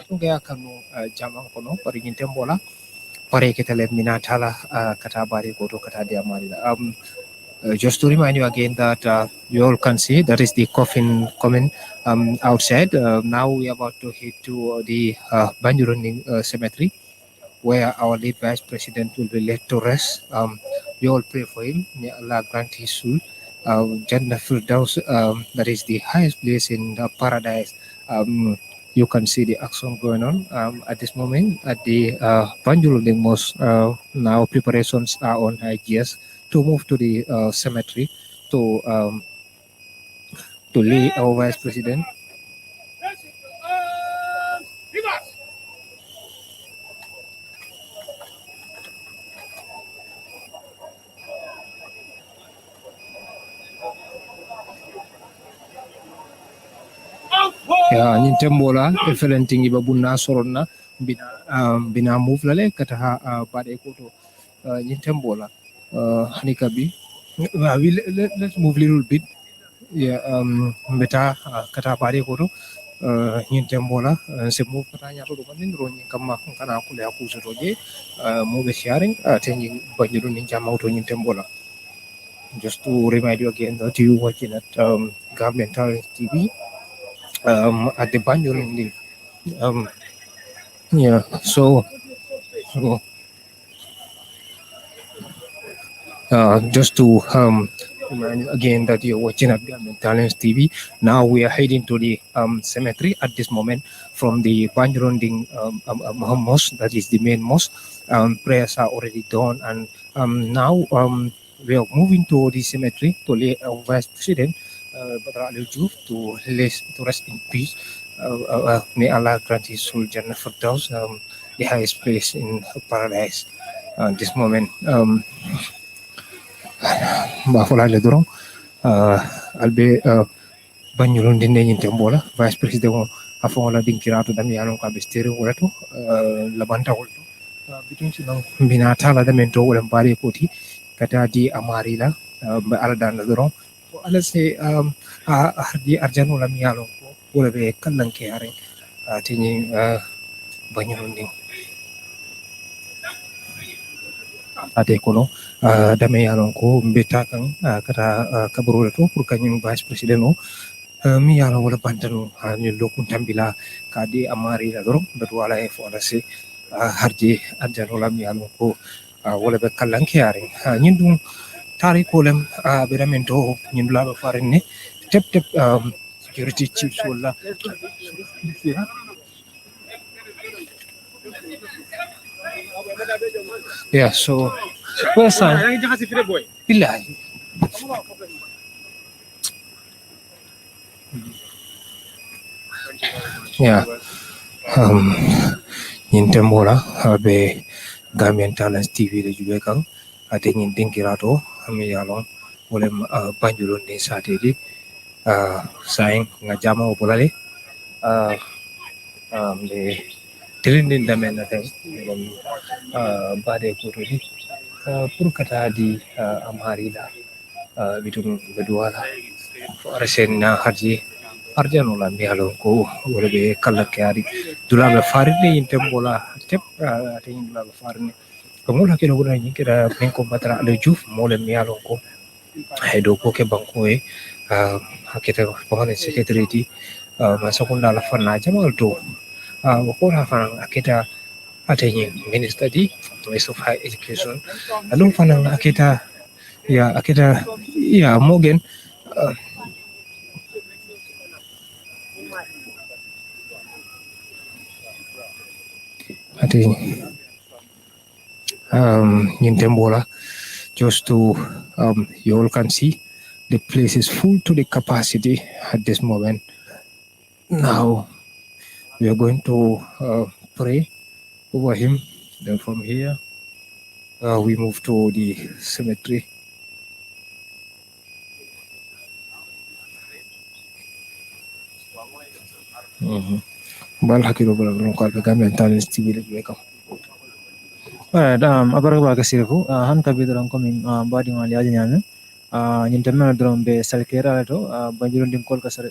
Nggak kanu jamang kono pari nyintem bola pare kita le minatala kata bari goto kata dia mari just to remind you again that you all can see that is the coffin coming outside. Now we are about to head to the Banjurunding cemetery where our late vice president will be laid to rest. We all pray for him. May Allah grant his soul Jannah Firdaus, that is the highest place in paradise. You can see the action going on at this moment at the Banjuluddin Mosque. Now preparations are on high gears to move to the cemetery to lay our vice president. Ya nyintembola efelenting iba bunna soronna bina move lale kata bade koto nyintembola hanikabi let's move little bit ya beta kata bade koto nyintembola se move kata nyato do manin ro nyin kama kana kule akuso roje mo be sharing tenyi banjuru ninja mauto nyintembola. Just to remind you again that you watching at Gambia'S TV at the Banjuluddin. Yeah, so just to remind you again that you're watching at Gambia'S TV. Now we are heading to the cemetery at this moment from the Banjuluddin mosque, that is the main mosque. Prayers are already done, and now we are moving to the cemetery to lay our vice president Badara Joof to rest in peace. May Allah grant his soul Jannah Firdaus, the highest place in paradise. This moment, Bafola le dorong, albe Banjuluddin ne nyintembola vice president afongola dinkirato dami yalon ka bestere wolato labanta wolto between sinong binata la damento wolen bari koti kata di amarila ba aldan la dorong let's say hardi arjano lam yalo ko wala be kallan ke are tini banyon ni ate kono dame yalon ko mbeta kan kata kaburo to pour kanyum vice president o mi yalo wala bantano ni lokun tambila kadi amari la doro betu wala e fo se hardi arjano lam yalo ko wala be kallan ke are nyindum tari kolem beramento nyindula be farine tep tep security chiefs wala yeah so where's billahi yeah nyintembola be Gambian Talents TV le jube kan ate nyin dinkirato ami yalon wolem banjulon ni satedi saing ngajama opolale le tilindin damen na tem bade kutudi pour kata di amharila bitum beduala arsen na harji arjano la mi halon ko wala be kala kari dula be farine intembola tep ate dula be farine ko mula kino guna ni kira penko Badara Joof mole mi halon ko hedo ko ke banko e hakita ko hone secretary di masakunda la fanna jamal to ko ha fan akita atenya minister di Minister of High Education alum fanang akita ya mogen ati Nyintembola just to you all can see the place is full to the capacity at this moment. Now we are going to pray over him. Then from here we move to the cemetery. Bal hakilo bala bala ko albe Gambian Talents TV le be kam.
Alright, abaraga baga sirku han kabidaran coming body ngali aja nyame nyinterna drum be salkera to banjurun dim kol ka sal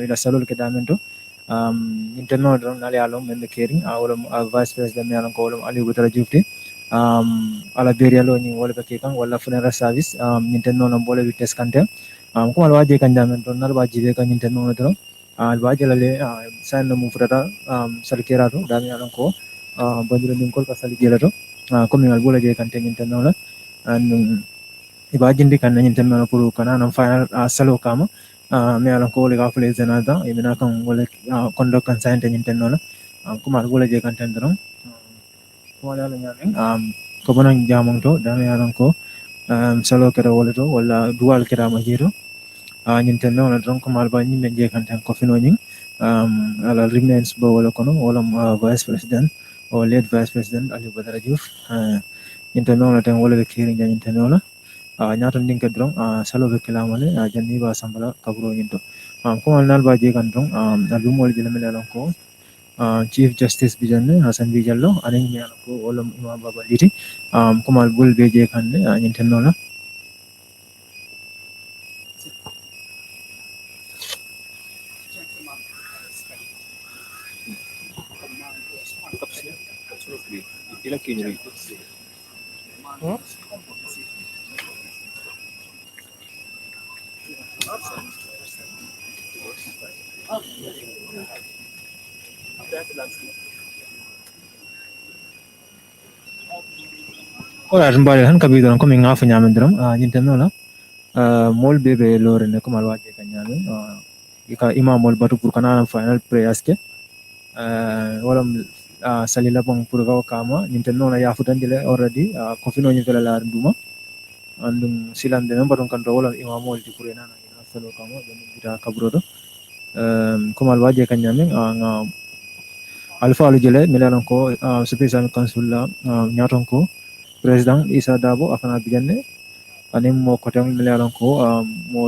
ila salul ke damento nyinterna drum nali alom membe kering awlam vice president yalan ko awlam ali Badara Joof ala berialo ni wala ke kan wala funeral service nyinterna no bole wites kante ko wala waje kan damento nal waje kan nyinterna drum al waje lale san mu furata salkera to dami yalan ko banjurun dim kol ka sal gelato comme ngal bola je kan tengen tanola and ibajindi kan nyen tanola pour kana nam final salo kama me ala ko le gafle zenada imena kan wala kondo kan sa tengen tanola kuma bola je kan tendron wala la nyamen ko bonan jamon to dame ala ko salo kera wala to wala dual kera ma jiro nyen tanola don ko mal ba nyen je kan tan ko fino nyin ala remains bo wala kono wala vice president o late vice president Ali Badara Joof intenola tan wala be kiri jan intenola nyato ndinka drong salo be kilamale janni ba sambala kabro nyinto ko nal ba je kan drong alu mol jela mele ko chief justice bijanne Hasan Bijallo anen mi ko wala imam baba liti ko mal bul be je kan intenola Ora mbale han kabido ko mi ngafu nyamendram nyintenola mol bebe lore ne ko mal waje kan nyame ika imam mol batu pour kana final prayers ke wala salila bang pour gaw kama nyintenola ya futandile already ko fino nyintela la nduma andum silande membaron kan wala imam mol di pour nana ina salo kama ben bita kabrodo ko mal waje kan nyame nga alfa alu jele milalan ko special council la nyaton ko president Isa Dabo akana bijanne anim mo kotang milalan ko mo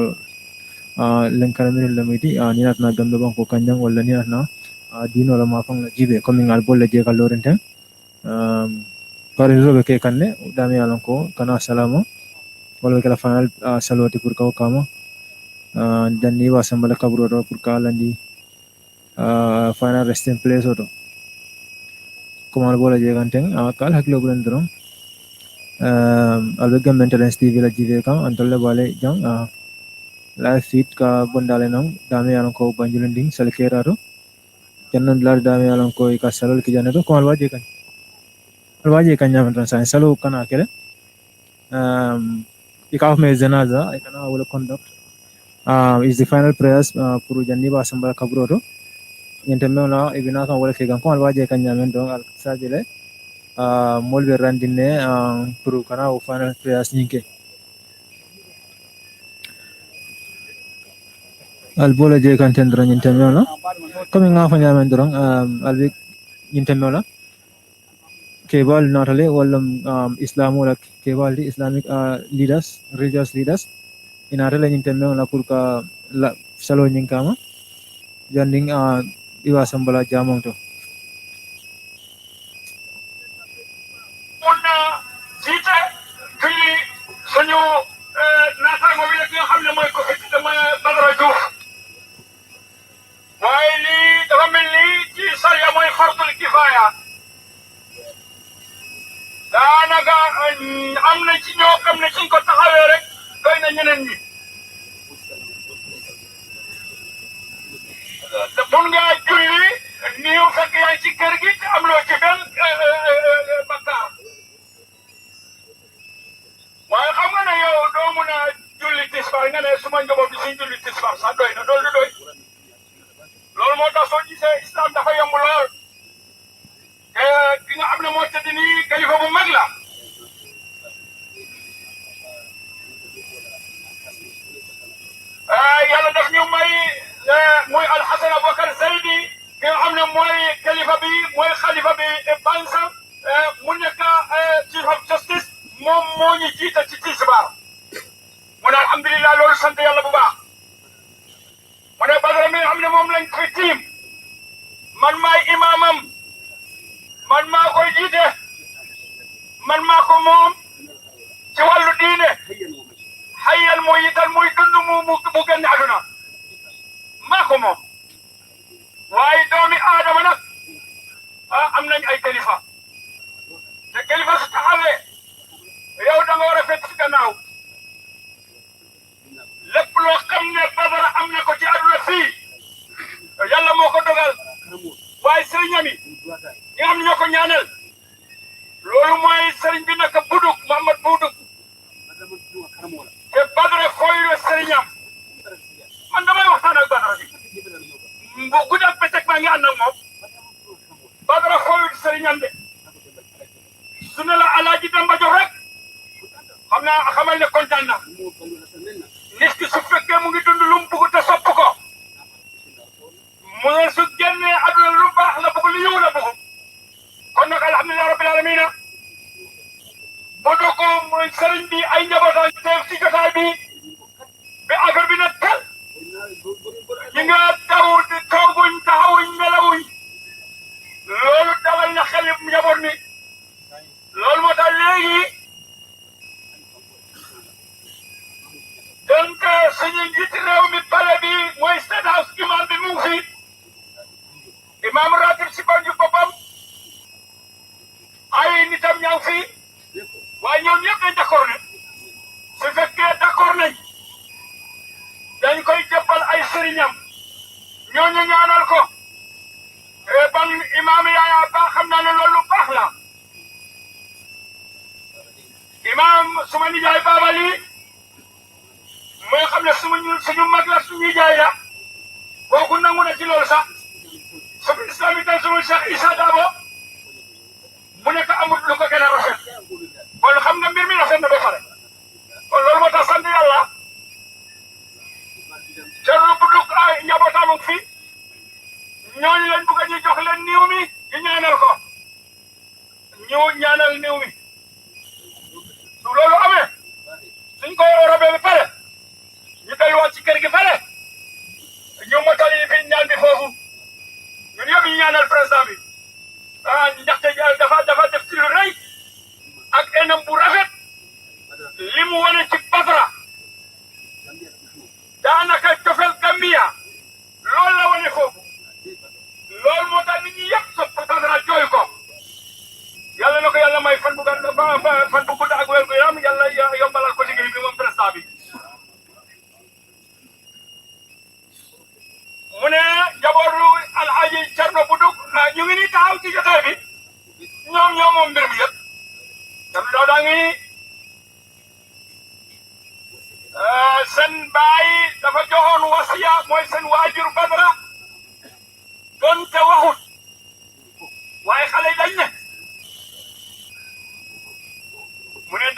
lengkara min lamiti ninat na gambe bang ko kanjang wala ninat na dino la mafang la jibe comme ngal bolle je ka lorente pare robe ke kanne dami alan ko kana salama wala kala final salwati pour kaw kama janni wa sambala kabro to pour kalandi final resting place oto kuma bola je ganten kal haklo bulan dron albe maintenance tv la jive kan antolle bale jang live feed ka bondale non dame yalan ko banjulunding salkera to jannon lar dame yalan ko ka salol ki janato ko alwaje kan nyaman tan sa salo kana kele ikaf me zanaza ikana wala conduct is the final prayers pour janni ba sambala kabro to yentemena ibina kan wala fegan ko alwaje kan nyamen don al sajile molbe randine pour kana o final prayers nyinke al bola je kan tendro yentemena comme nga fa nyamen don albe yentemena kebal natale wala islam wala kebal di islamic leaders religious leaders inatale yentemena pour ka la salo nyinkama janding iwa sambala jamong to
jiite julli suñu naataango bi nga xam ne mooy ko mooy Badara Joof waaye lii dafa mel ni ci sariya mooy fardul kifaaya daanaka am na ci ñoo xam ne suñ ko taxawee rek doy na ñeneen ñi mun nga julli nii fekk yaa ngi ci kër gi te am loo ci benn bakkaar waaye xam nga ne yow doo mun a julli tisbaar nga ne suma njaboot bi suñ julli tisbaar sax doy na loolu du doy loolu moo tax soo gisee islam dafa yomb lool te ki nga xam ne moo tëdd nii kalifa bu mag la yàlla daf ñu may muy Alxasan Abubakar Zaydi ki nga xam ne mooy kalifa bi mooy xalifa bi Bansa mu nekk chief of justice moom moo ñu jiite ci tisbaar mu ne alhamdulilah loolu sant yàlla bu baax mu ne Badara mi nga xam ne moom lañ fi tiim man maay imaamam man maa koy jiite man maa ko moom ci wàllu diine xayyan mooy yital muy dund mu génn àdduna maa ko moom waaye doomi aadama nag am nañ ay kilifa te kilifa su taxawee yow da nga war a fekk si gannaaw lépp loo xam ne Badara am na ko ci àdduna fii yàlla moo ko dogal waaye sëriñam yi ñi nga xam ne ñoo ko ñaanal loolu mooy sëriñ bi nag Buduk Mohamad Buduk te Badara fooy sëriñam man damay waxtaan ak Badara bi bu guddi ak bëccëg maa ngi ànd ak moom Badara fooy sëriñam de su ne la alaaji Demba jox rek xam naa xamal ne kontaan na nit ki su fekkee mu ngi dund lu mu bugg te sopp ko mu ne su génnee àdduna lu baax la bugg lu yiw la bugg kon nag alhamdulilah rabbil alamina bu dugg muy sëriñ bi ay njabootam teew ci jotaay bi affaire bi nag tel ñi nga taw tooguñ taxawuñ nelawuñ loolu dalal na xel njaboot mi loolu moo tax léegi donc suñu njiiti réew mi pale bi mooy State House imam bi mu ngi fi imam ratib si banju boppam ay nitam ñaa ngi fi waaye ñoom ñëpp dañ d'accord ne su fekkee d'accord nañ dañ koy jëppal ay sëriñam ñooñu ñaanal ko ban imam yaaya baax xam naa ne loolu baax la imam suma nijaay baabali mooy xam ne suñu mag la suñu jaay la kooku nangu na ci loolu sax suñu islamique suñu Cheikh Issa Dabo mu nekk amul lu ko gën a rafet kon xam nga mbir mi rafet na ba pare kon loolu moo tax sant yàlla Thierno Buduk ay njabootam ak fii ñooñu lañ bëgg ñu jox leen niw mi ñu ñaanal ko ñu ñaanal niw mi su loolu amee suñ ko robee ba pare ñu delluwaat ci kër gi fële ñu motali fi ñaan bi foofu ñun yëpp ñu ñaanal président bi ndaxte dafa def ci lu rëy ak enam bu rafet li mu wane ci Badara daanaka fan bu gudd ak wér gu yaram yàlla yombalal ko liggéey bi moom président bi mu ne jabooru Alhaji Cerno Buduk ñu ngi nii taxaw ci jotaay bi ñoom moom mbir mi yëpp Cerno Dawda ngi seen baay dafa joxoon wasiya mooy seen waajur Badara donte waxut waaye xale yi dañ ne mu ne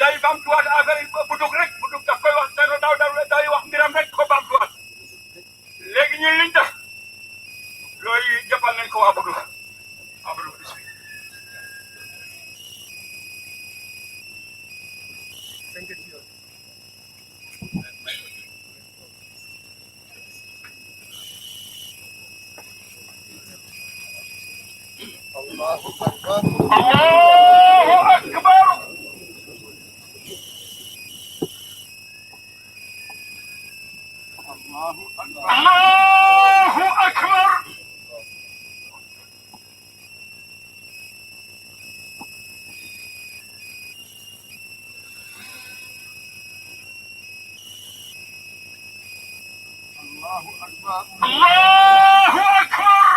day bamtuwaat affaire Buduk rek Buduk daf koy wax Cerno Dawda day wax mbiram rek ko bamtuwaat léegi ñun liñ def loolu jëppal nañ ko waa Buduk Allahu akbar Allahu akbar Allahu akbar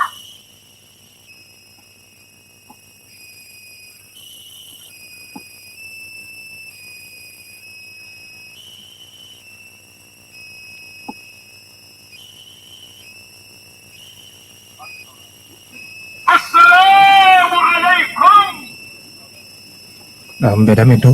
Assalamu alaikum
Bedamento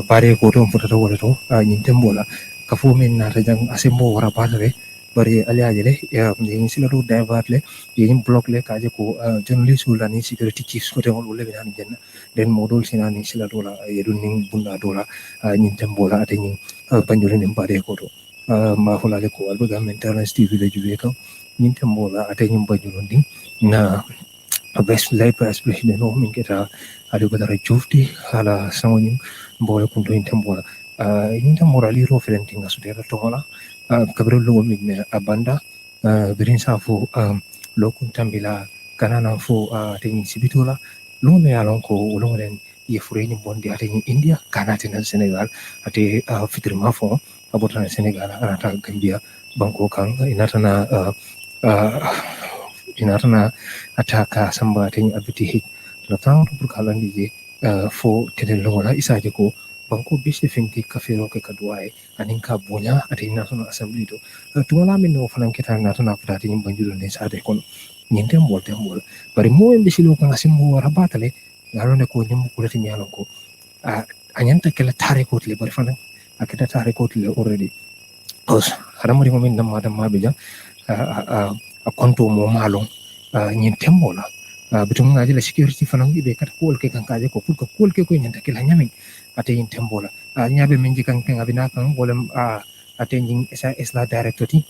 pare ko to futata wala to nyinte mbola ka fu min na tajang asembo wara padre bari aliaje le yin sila do divert le yin block le kaje ko journalist wala ni security chiefs ko te wala be nan jenna den modul sinani sila dola yedun ning bunda dola nyinte mbola ate nyin panjure nim pare ko to ma hola le ko alba governmental tv le juwe ka nyinte mbola ate nyin panjure ding na best life president no min keta adu Badara Joof di ala sangonim boy kunto intembola intembola li ro felentinga sudera tomola kabro lo min abanda birin safu lo kuntambila kanana fu tenin sibitola lo me alon ko lo len ye fureni bondi ate India kanate na Senegal ate fitri mafo abota Senegal anata Gambia banko kan inatana ataka samba ten abiti hit la tan pour kala ndije fo tede longola isaje ko banko bisi finti kafiro ke kadwae anin ka bonya ati national assembly to tumala min no fanan kita natana fudati nyim banjulo ne sade kon nyinte mbol bari mo en bisilo kan asimmo rabatale garone ko nyim kulati nyalo ko anyanta kala tare ko le bari fanan akita tare ko le already os haramari mo min namma beja a konto mo malon nyin tembola bitum ngaji la security fanan ibe kat kol ke kan kaje ko kol ke ko nyanta kila nyamin ate yin tembola nyabe menji kan kan abina kan bolem ate nyin isla director ti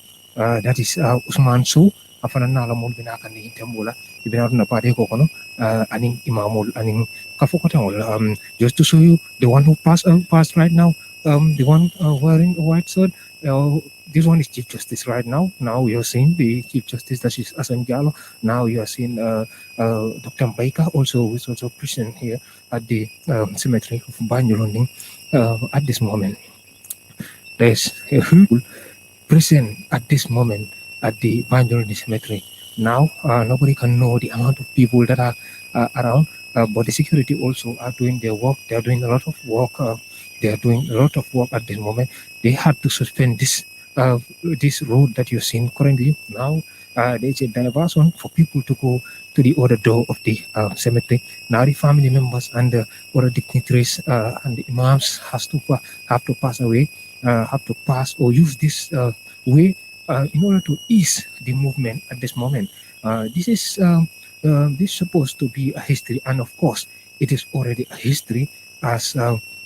that is Usman So afana na la mol bina kan yin tembola ibina na pade ko kono aning imamul aning kafoko tawol just to show you the one who passed right now the one wearing a white shirt this one is Chief Justice right now. Now you are seeing the Chief Justice, that is Asan Jallo. Now you are seeing Dr. Mbaika, who is also present here at the cemetery of Banjulunding at this moment. There is a huge present at this moment at the Banjulunding cemetery. Now nobody can know the amount of people that are around, but the security also are doing their work. They are doing a lot of work. At this moment. They had to suspend this road that you're seeing currently. Now there's a diversion for people to go to the other door of the cemetery. Now the family members and the other dignitaries and the imams have to pass away, have to pass or use this way in order to ease the movement at this moment. This is supposed to be a history, and of course, it is already a history as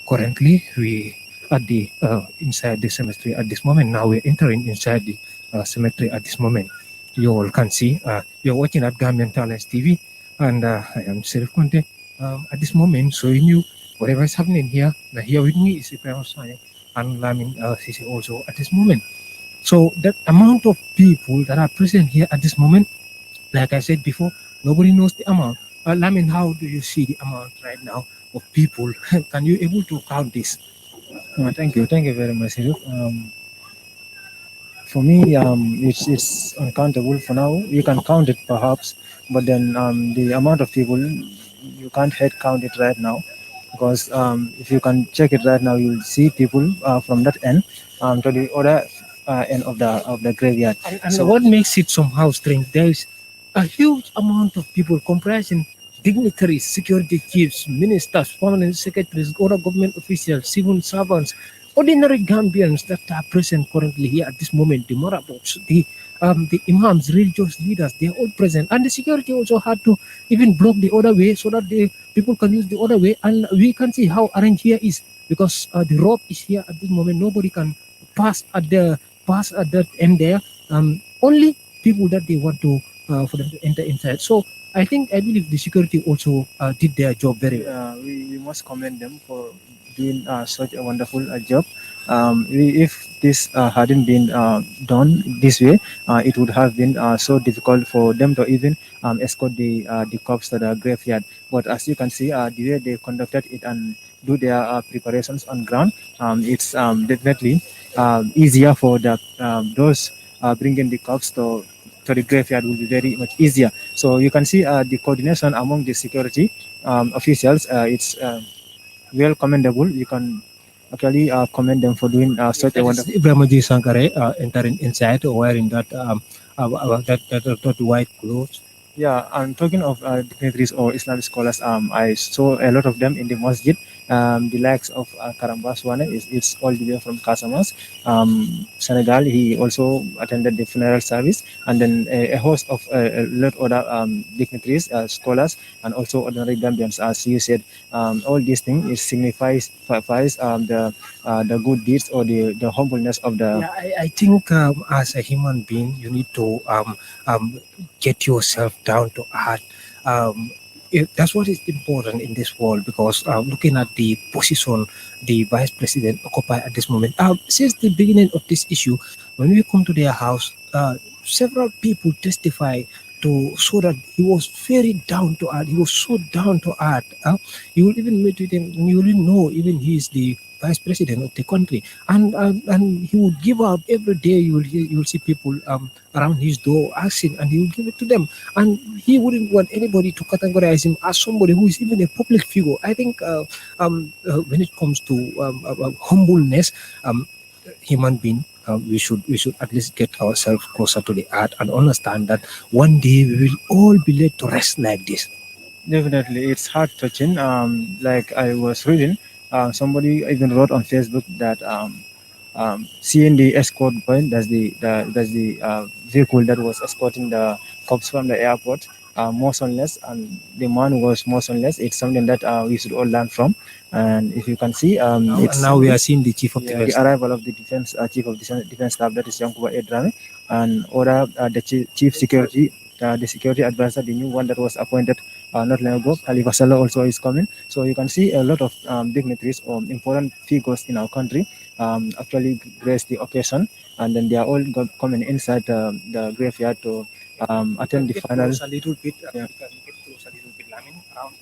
currently we at the inside the cemetery at this moment. Now we're entering inside the cemetery at this moment. You all can see you're watching at Gambian Talents TV, and I am Serif Conte at this moment showing you whatever is happening here. Now here with me is Ibrahim Sane and Lamin Sisi also at this moment. So that amount of people that are present here at this moment, like I said before, nobody knows the amount,
Lamin, how do you see the amount right now of people? Can you able to count this?
Thank you very much, Sirif. For me, it's uncountable for now. You can count it perhaps, but then the amount of people you can't head count it right now, because if you can check it right now, you'll see people from that end to the other end of the graveyard.
And
So
what makes it somehow strange, there is a huge amount of people comprising dignitaries, security chiefs, ministers, permanent secretaries, other government officials, civil servants, ordinary Gambians that are present currently here at this moment, the marabouts, the imams, religious leaders, they are all present. And the security also had to even block the other way so that the people can use the other way. And we can see how arranged here is, because the road is here at this moment. Nobody can pass at that end there. Only people that they want to for them to enter inside. So I believe the security also did their job very well.
we must commend them for doing such a wonderful job. If this hadn't been done this way, it would have been so difficult for them to even escort the corpse to the graveyard. But as you can see, the way they conducted it and do their preparations on ground, it's definitely easier for those bringing the corpse to the graveyard will be very much easier. So you can see the coordination among the security officials. It's well commendable. You can actually commend them for doing such a wonderful.
Ibrahim Sankare entering inside wearing that white clothes.
Yeah, and talking of dignitaries or Islamic scholars, I saw a lot of them in the masjid. The likes of Karambas Wane is it's all the way from Casamance, Senegal. He also attended the funeral service, and then a host of a lot other dignitaries, scholars, and also ordinary Gambians. As you said, all these things it signifies the good deeds or the humbleness of the.
Yeah, I think as a human being, you need to get yourself down to earth. That's what is important in this world, because looking at the position the vice president occupy at this moment, since the beginning of this issue, when we come to their house, several people testify to show that he was very down to earth. He was so down to earth. You will even meet with him, and you will know even he is the vice president of the country, and he would give up every day. You will see people around his door asking, and he will give it to them. And he wouldn't want anybody to categorize him as somebody who is even a public figure. I think when it comes to humbleness, human being, we should at least get ourselves closer to the earth and understand that one day we will all be laid to rest like this.
Definitely, it's heart touching. Like I was reading, somebody even wrote on Facebook that seeing the escort point, that's the vehicle that was escorting the cops from the airport, motionless, and the man was motionless. It's something that we should all learn from. And if you can see, it's
Now we are seeing the chief of
yeah,
defense.
the arrival of the defense chief of defense staff, that is Yankuba Edrame, and other chief security, the security advisor, the new one that was appointed not long ago, Khalifa Saleh also is coming. So you can see a lot of dignitaries or important figures in our country actually grace the occasion, and then they are all coming inside the graveyard to attend the final.
A little bit.
Yeah.
Get close a little bit, Lamin, around.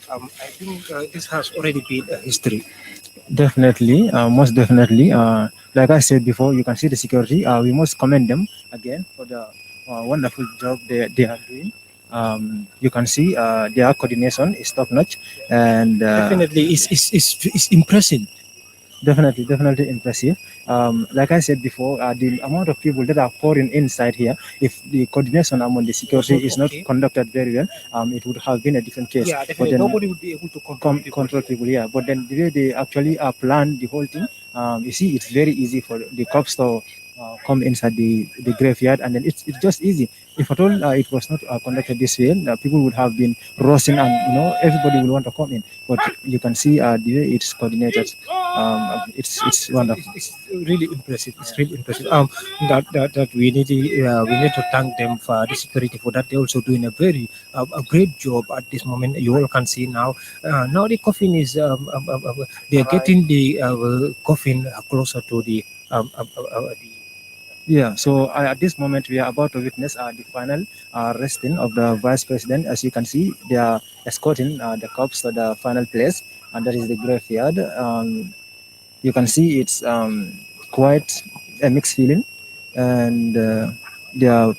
I think this has already been a history.
Definitely, most definitely. Like I said before, you can see the security. We must commend them again for the wonderful job they are doing. You can see their coordination is top notch, and
Definitely, it's impressive.
definitely impressive. Like I said before, the amount of people that are pouring inside here, if the coordination among the security is not
Okay.
conducted very well, it would have been a different case.
Yeah,
But
definitely.
then
Nobody would be able to
control people, yeah. But then the way they actually plan the whole thing, you see, it's very easy for the cops to come inside the graveyard, and then it's just easy. If at all it was not conducted this way, people would have been rushing, and everybody will want to come in. But you can see the way it's coordinated. It's wonderful.
It's really impressive. It's really impressive. That we need to thank them for the security for that. They're also doing a great job at this moment. You all can see now. Now the coffin is they're getting the coffin closer to the
Yeah, so at this moment we are about to witness the final resting of the vice president. As you can see, they are escorting the corpse to the final place, and that is the graveyard. You can see it's quite a mixed feeling, and the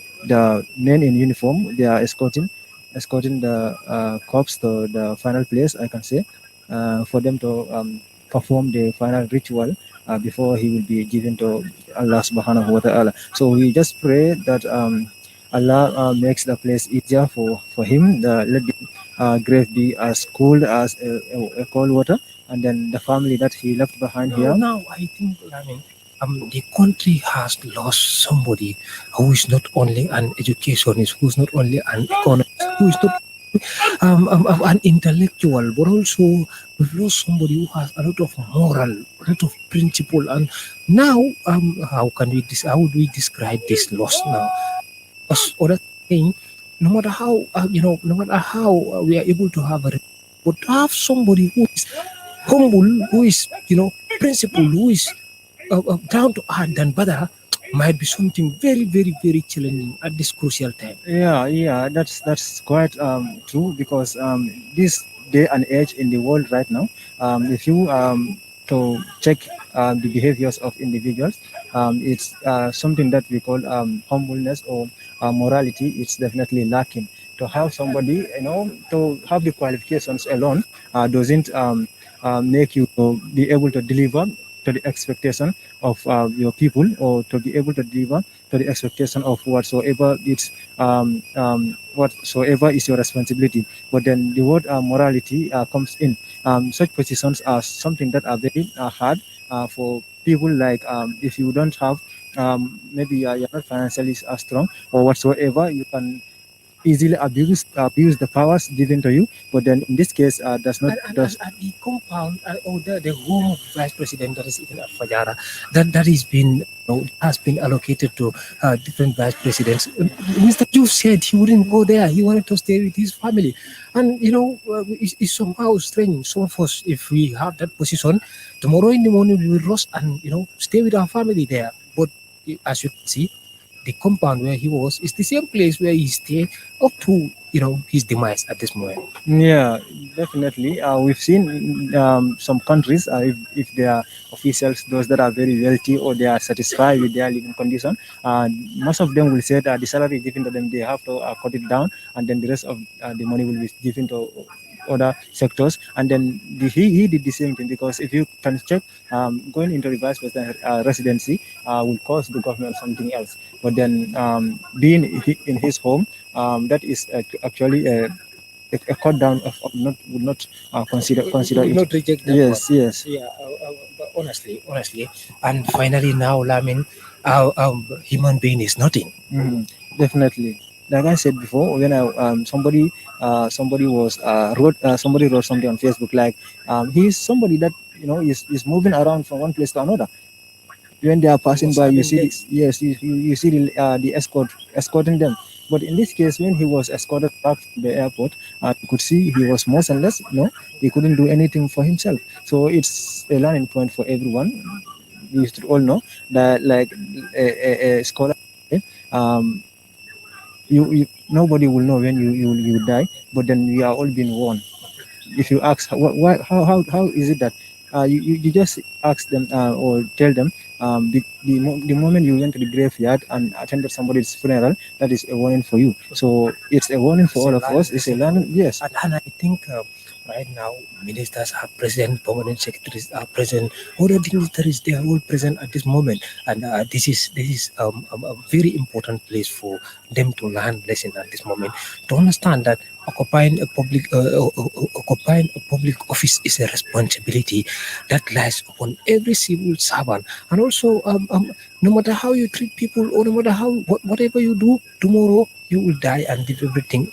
men in uniform, they are escorting the corpse to the final place, I can say, for them to perform the final ritual before he will be given to Allah subhanahu wa ta'ala. So we just pray that Allah makes the place easier for him. Let the grave be as cold as a cold water, and then the family that he left behind here.
Now I think, I mean, the country has lost somebody who is not only an educationist, who is not only an economist, who is not an intellectual, but also we've lost somebody who has a lot of moral, a lot of principle. And now, how would we describe this loss now? As other thing, no matter how no matter how we are able to have but to have somebody who is humble, who is principled, who is down to earth than Badara might be something very, very, very challenging at this crucial time.
Yeah, that's quite true, because this day and age in the world right now, if you to check the behaviors of individuals, it's something that we call humbleness or morality. It's definitely lacking. To have somebody, to have the qualifications alone doesn't make you be able to deliver to the expectation of your people, or to be able to deliver to the expectation of whatsoever is your responsibility. But then the word morality comes in. Such positions are something that are very hard for people, like if you don't have maybe you're not financially strong or whatsoever, you can easily abuse the powers given to you. But then in this case, does not does
At the compound, or the home of vice president, that is even at Fajara, that is been has been allocated to different vice presidents. Mr. Joof said he wouldn't go there. He wanted to stay with his family, and it's somehow strange. Some of us, if we have that position, tomorrow in the morning we will rush and stay with our family there. But as you can see, the compound where he was is the same place where he stayed up to his demise at this moment.
Yeah, definitely. We've seen some countries, if their officials, those that are very wealthy or they are satisfied with their living condition, most of them will say that the salary given to them, they have to cut it down, and then the rest of the money will be given to other sectors. And then he did the same thing, because if you can check, going into the vice president residency will cost the government something else. But then being in his home, that is actually a cut down of not would not consider
Would
it.
not reject that
Yes,
one.
yes.
Yeah, but honestly, and finally now, Lamin, human being is nothing.
Definitely. Like I said before, when I somebody was somebody wrote something on Facebook, like he's somebody that is moving around from one place to another. When they are passing by, you see yes, you see the escorting them. But in this case, when he was escorted back from the airport, you could see he was motionless. He couldn't do anything for himself. So it's a learning point for everyone. We should all know that, like a scholar, um, you nobody will know when you die, but then we are all being warned. If you ask how is it that you just ask them or tell them, the moment you went to the graveyard and attended somebody's funeral, that is a warning for you. So it's a warning for all of us. It's a learning. Yes.
And I think right now ministers are present, permanent secretaries are present, all the dignitaries, they are all present at this moment, and this is a very important place for them to learn lesson at this moment, to understand that occupying a public office is a responsibility that lies upon every civil servant. And also, no matter how you treat people, or no matter whatever you do, tomorrow you will die and leave everything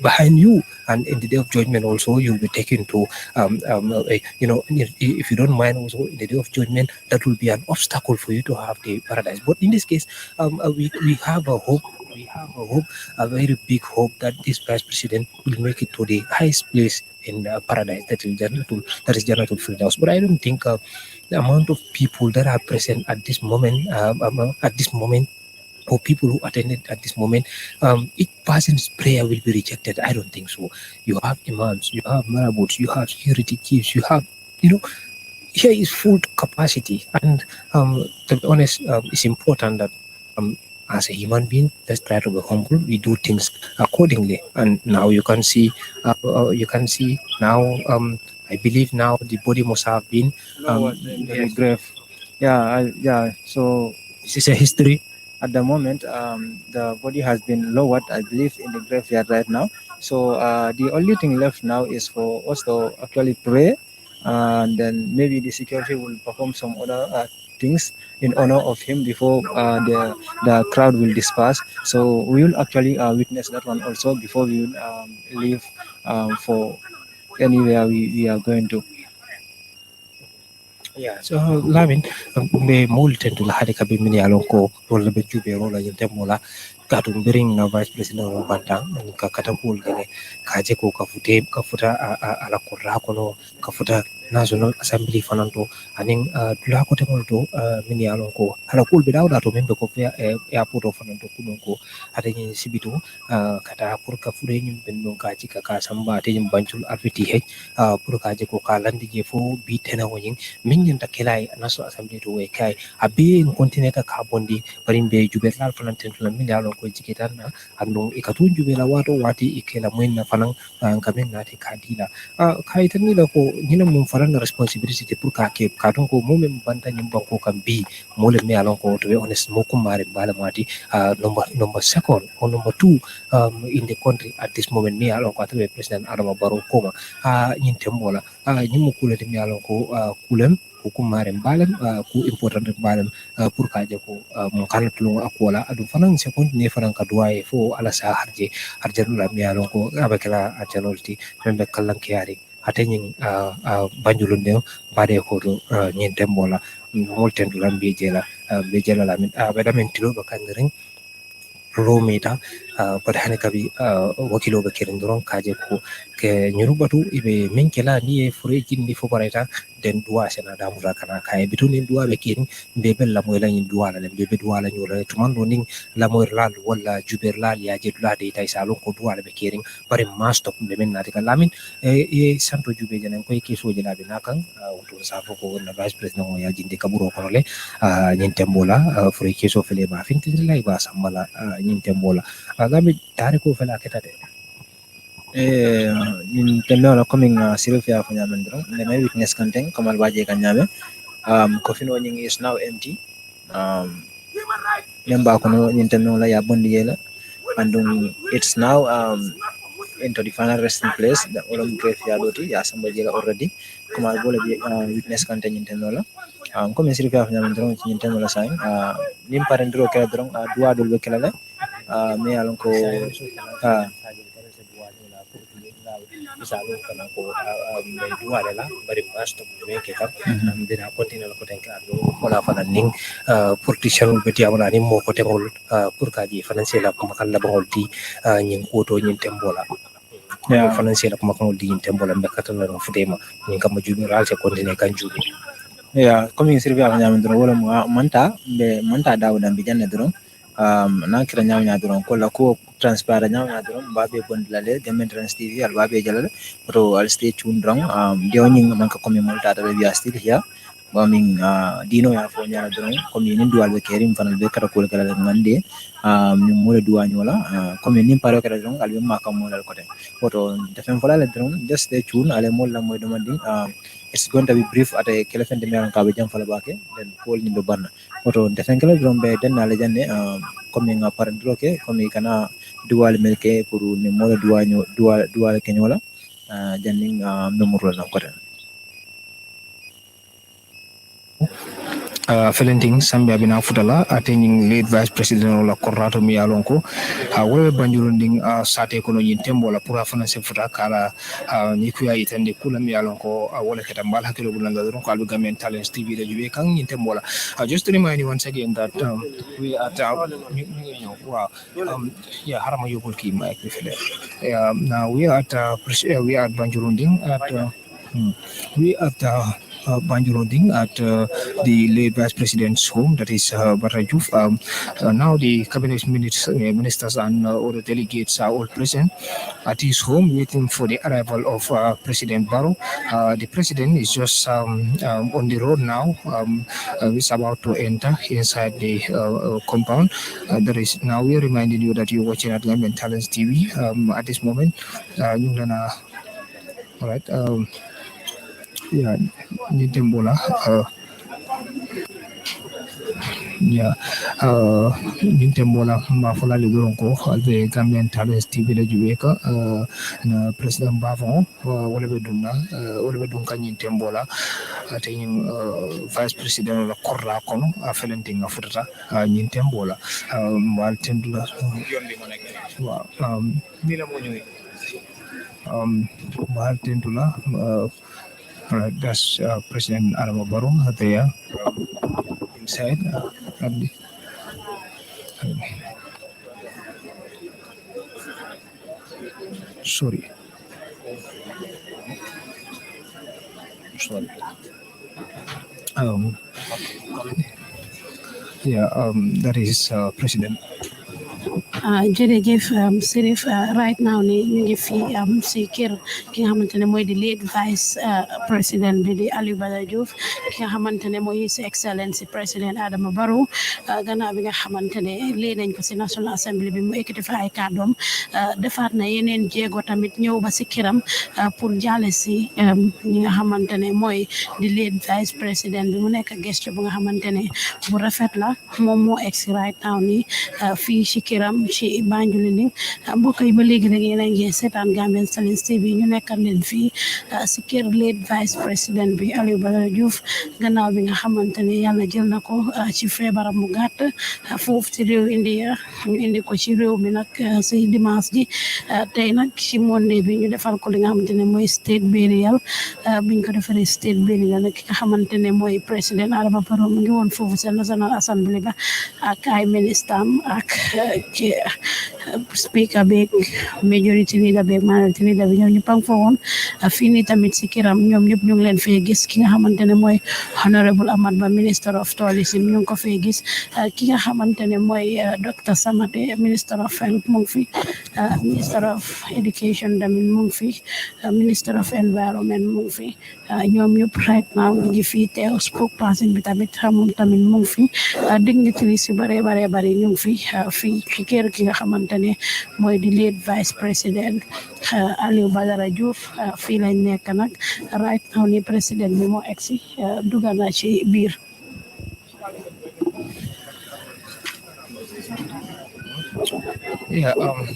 behind you. And in the day of judgment, also you'll be taken to, if you don't mind, also in the day of judgment, that will be an obstacle for you to have the paradise. But in this case, we have a hope. We have a hope, a very big hope, that this vice president then will make it to the highest place in paradise, that is Jannatul Firdaus. But I don't think the amount of people that are present at this moment, or people who attended at this moment, each person's prayer will be rejected. I don't think so. You have imams, you have marabouts, you have security chiefs, you have, you know, here is full capacity. And to be honest, it's important that as a human being, let's try to be humble. We do things accordingly. And now you can see now. I believe now the body must have been
In the grave. Yeah. So
this is a history.
at the moment, the body has been lowered, I believe, in the graveyard right now. So the only thing left now is for us to actually pray, and then maybe the security will perform some other things in honor of him before the crowd will disperse. So we will actually witness that one also before we will leave for anywhere we are going to.
Yeah, so Lamin, be multi to la hade kabi mini alonko rola be jube rola yente mola katum bering na vice president of Bantang ka katapul gene kaje ko kafuta ala kurra kono kafuta national assembly fananto aning dula ko temol to mini alonko ala kul be dawda to membe ko airport of fananto kunonko ade ni sibito kata pour ka fure nyim ben non kaji ka samba te nyim bancul arfiti he pour kaje ko kalandi je fo bi tena wonin min yanta kelai national assembly to we kai abi in continent ka bondi barin be jubelal fananten to min yalo ko jikitan na ando ikatun jubela wato wati ikela mun na fanan kamen na te kadila kai tan ni da ko nyina mun faran responsibility te pour ka ke kadon ko mo men banta nyim banko kan bi mo le me alon ko to be honest mo ko mare bala mati number second or number two in the country at this moment me alon ko to be president Adama Barrow ko nyin tembola nyimu kule te me alon ko kulem hukumare mbalem ku important mbalem pour ka je ko mo kan tulungo akola adu fanan second ne fanan ka duwaye fo ala sa harje la mi alon ko abakala ajalolti membe kallan kiyari atenyin banjulun de bade ko to nyen tembola molten lam be jela la min bada men tilo bakan ring romita pada hane kabi wakilo be kirin doron kaje ko ke nyurubatu ibe min kela ni e fure jindi fo barata den duwa sena da mura kana kay bituni duwa be kirin be bel la moy la ni duwa la be be duwa la nyura tumando ning la moy lal wala juber lal ya je dula de tay salon ko duwa be kirin bare masto be men na de lamin e santo jube janen ko ke so jela be nakan to sa fo ko na vice president mo ya jindi kaburo ko le nyen tembola fure ke so fele ba finti lay ba samala nyen tembola agami tare ko fela ketate
in tembe wala coming siro fia fanya mendro ne may witness content kamal baje kanyame coffin wonying is now empty nemba kono in tembe wala ya bondi yela and it's now into the final resting place the olom graveyard doti ya samba jela already kamal bole witness content in tembe wala comme siro fia fanya mendro in tembe wala sain nim parendro kala drong dua dul be kala me alon ko
misalnya kana ko may duwa la bari masto be ke kam dina continue la ko tan ka do wala fana ning politician be ti amana ni mo ko tengol pour ka ji financier la ko makal la bangol di nyin ko to nyin tembola ya financier la ko makal di nyin tembola be katala no fudema nyin kam jubi ral se continue kan jubi
ya comme sirvi ak nyam dron wala manta dawda bi janne dron na kira nyawnya dron ko la ko transparent nyawnya dron babe bondlale gamen trans tv al babe jalale to al stay tuned dron de woni man ka comme multa da bi still here ba min dino ya fo nyala dron comme ni duwal be kerim fanal be kata ko kala ngande mi mole duwani wala comme ni paro kala dron al be makam molal ko ten woto defen fola le dron just stay tuned ale mol la moy demanding it's going to be brief at a elephant de meron ka be jam fala bake then pol ni be barna oto defen kala dron be den na le janne comme nga parandro ke comme kana duwal melke pour ni mola duwal kenyola janning memorol na ko ten
Felenting Sambia bina futala attending lead vice president la Corrato mi alonko wala banjurunding sate kono yin tembo la pura fana se futa kala ni kuya itande kula mi alonko wala keta mbal hakilo bulanga don ko albu gamen talents tv de jube kan yin tembo la just to remind you once again that we are wow yeah harama yobul ki mic now we are at banjurunding at we at Banjuronding at the late Vice President's home, that is Badara Joof. Now the cabinet ministers and all the delegates are all present at his home waiting for the arrival of President Barrow. The president is just on the road now. He's about to enter inside the compound. That is now we are reminding you that you're watching at Gambian Talents TV at this moment. All right. Yeah, Nitembola. Yeah, Nitembola Mafola Ligoronko, the Gambian Talents TV de Jueka, President Bavon, Oliver Duna, Oliver Duncan Nitembola, attaining Vice President of Corra Kono, a Felenting of Futa, Nitembola, while Tendula, while Tendula. That's President Adama Barrow there inside. Sorry. Yeah, that is President.
jërëjëf Sirif right now ni ñu ngi fi si kër ki nga xamante ne mooy di lead vice président bi di Alieu Badara Joof ki nga xamante ne mooy His Excellency président Adama Barrow gannaaw bi nga xamante ne lii nañ ko si National Assembly bi mu ekkati fa ay kàddoom defaat na yeneen jéego tamit ñëw ba si këram pour jaale si ñi nga xamante ne mooy di lead vice président bi mu nekk gestu bu nga xamante ne bu rafet la moom moo egsi right now ni fii si këram ci Banjul ni mbokk yi ba léegi rek yéen a ngi seetaan Gambian Talents TV ñu nekkal leen fii si kër lead vice président bi Alieu Badara Joof gannaaw bi nga xamante ne yàlla jël na ko ci feebaram mu gàtt foofu ci réew India ñu indi ko ci réew mi nag si dimanche ji tey nag ci Monday bi ñu defal ko li nga xamante ne mooy state burial biñ ko defaree state burial nag ki nga xamante ne mooy président Adama Barrow mu ngi woon foofu sa National Assembly ba ak ay ministre am ak ci speaker beeg majority leader beeg minority leader bi ñoom ñëpp a ngi fa woon fii nii tamit si kiram ñoom ñëpp ñu ngi leen fee gis ki nga xamante ne mooy honorable Amad Ba minister of tourism ñu ngi ko fee gis ki nga xamante ne mooy Dr Samate minister of health mu ngi fi minister of education tamit mu ngi fi minister of environment mu ngi fi ñoom ñëpp right now ñu ngi fii teew spokesperson bi tamit moom tamit mu ngi fi dignitaries yu bare bare bare ñu ngi fi fii ci kër ki nga xamante ne mooy di lead vice président Alieu Badara Joof fii lañ nekk nag right now ni président bi moo egsi dugga na ci biir.
Yeah,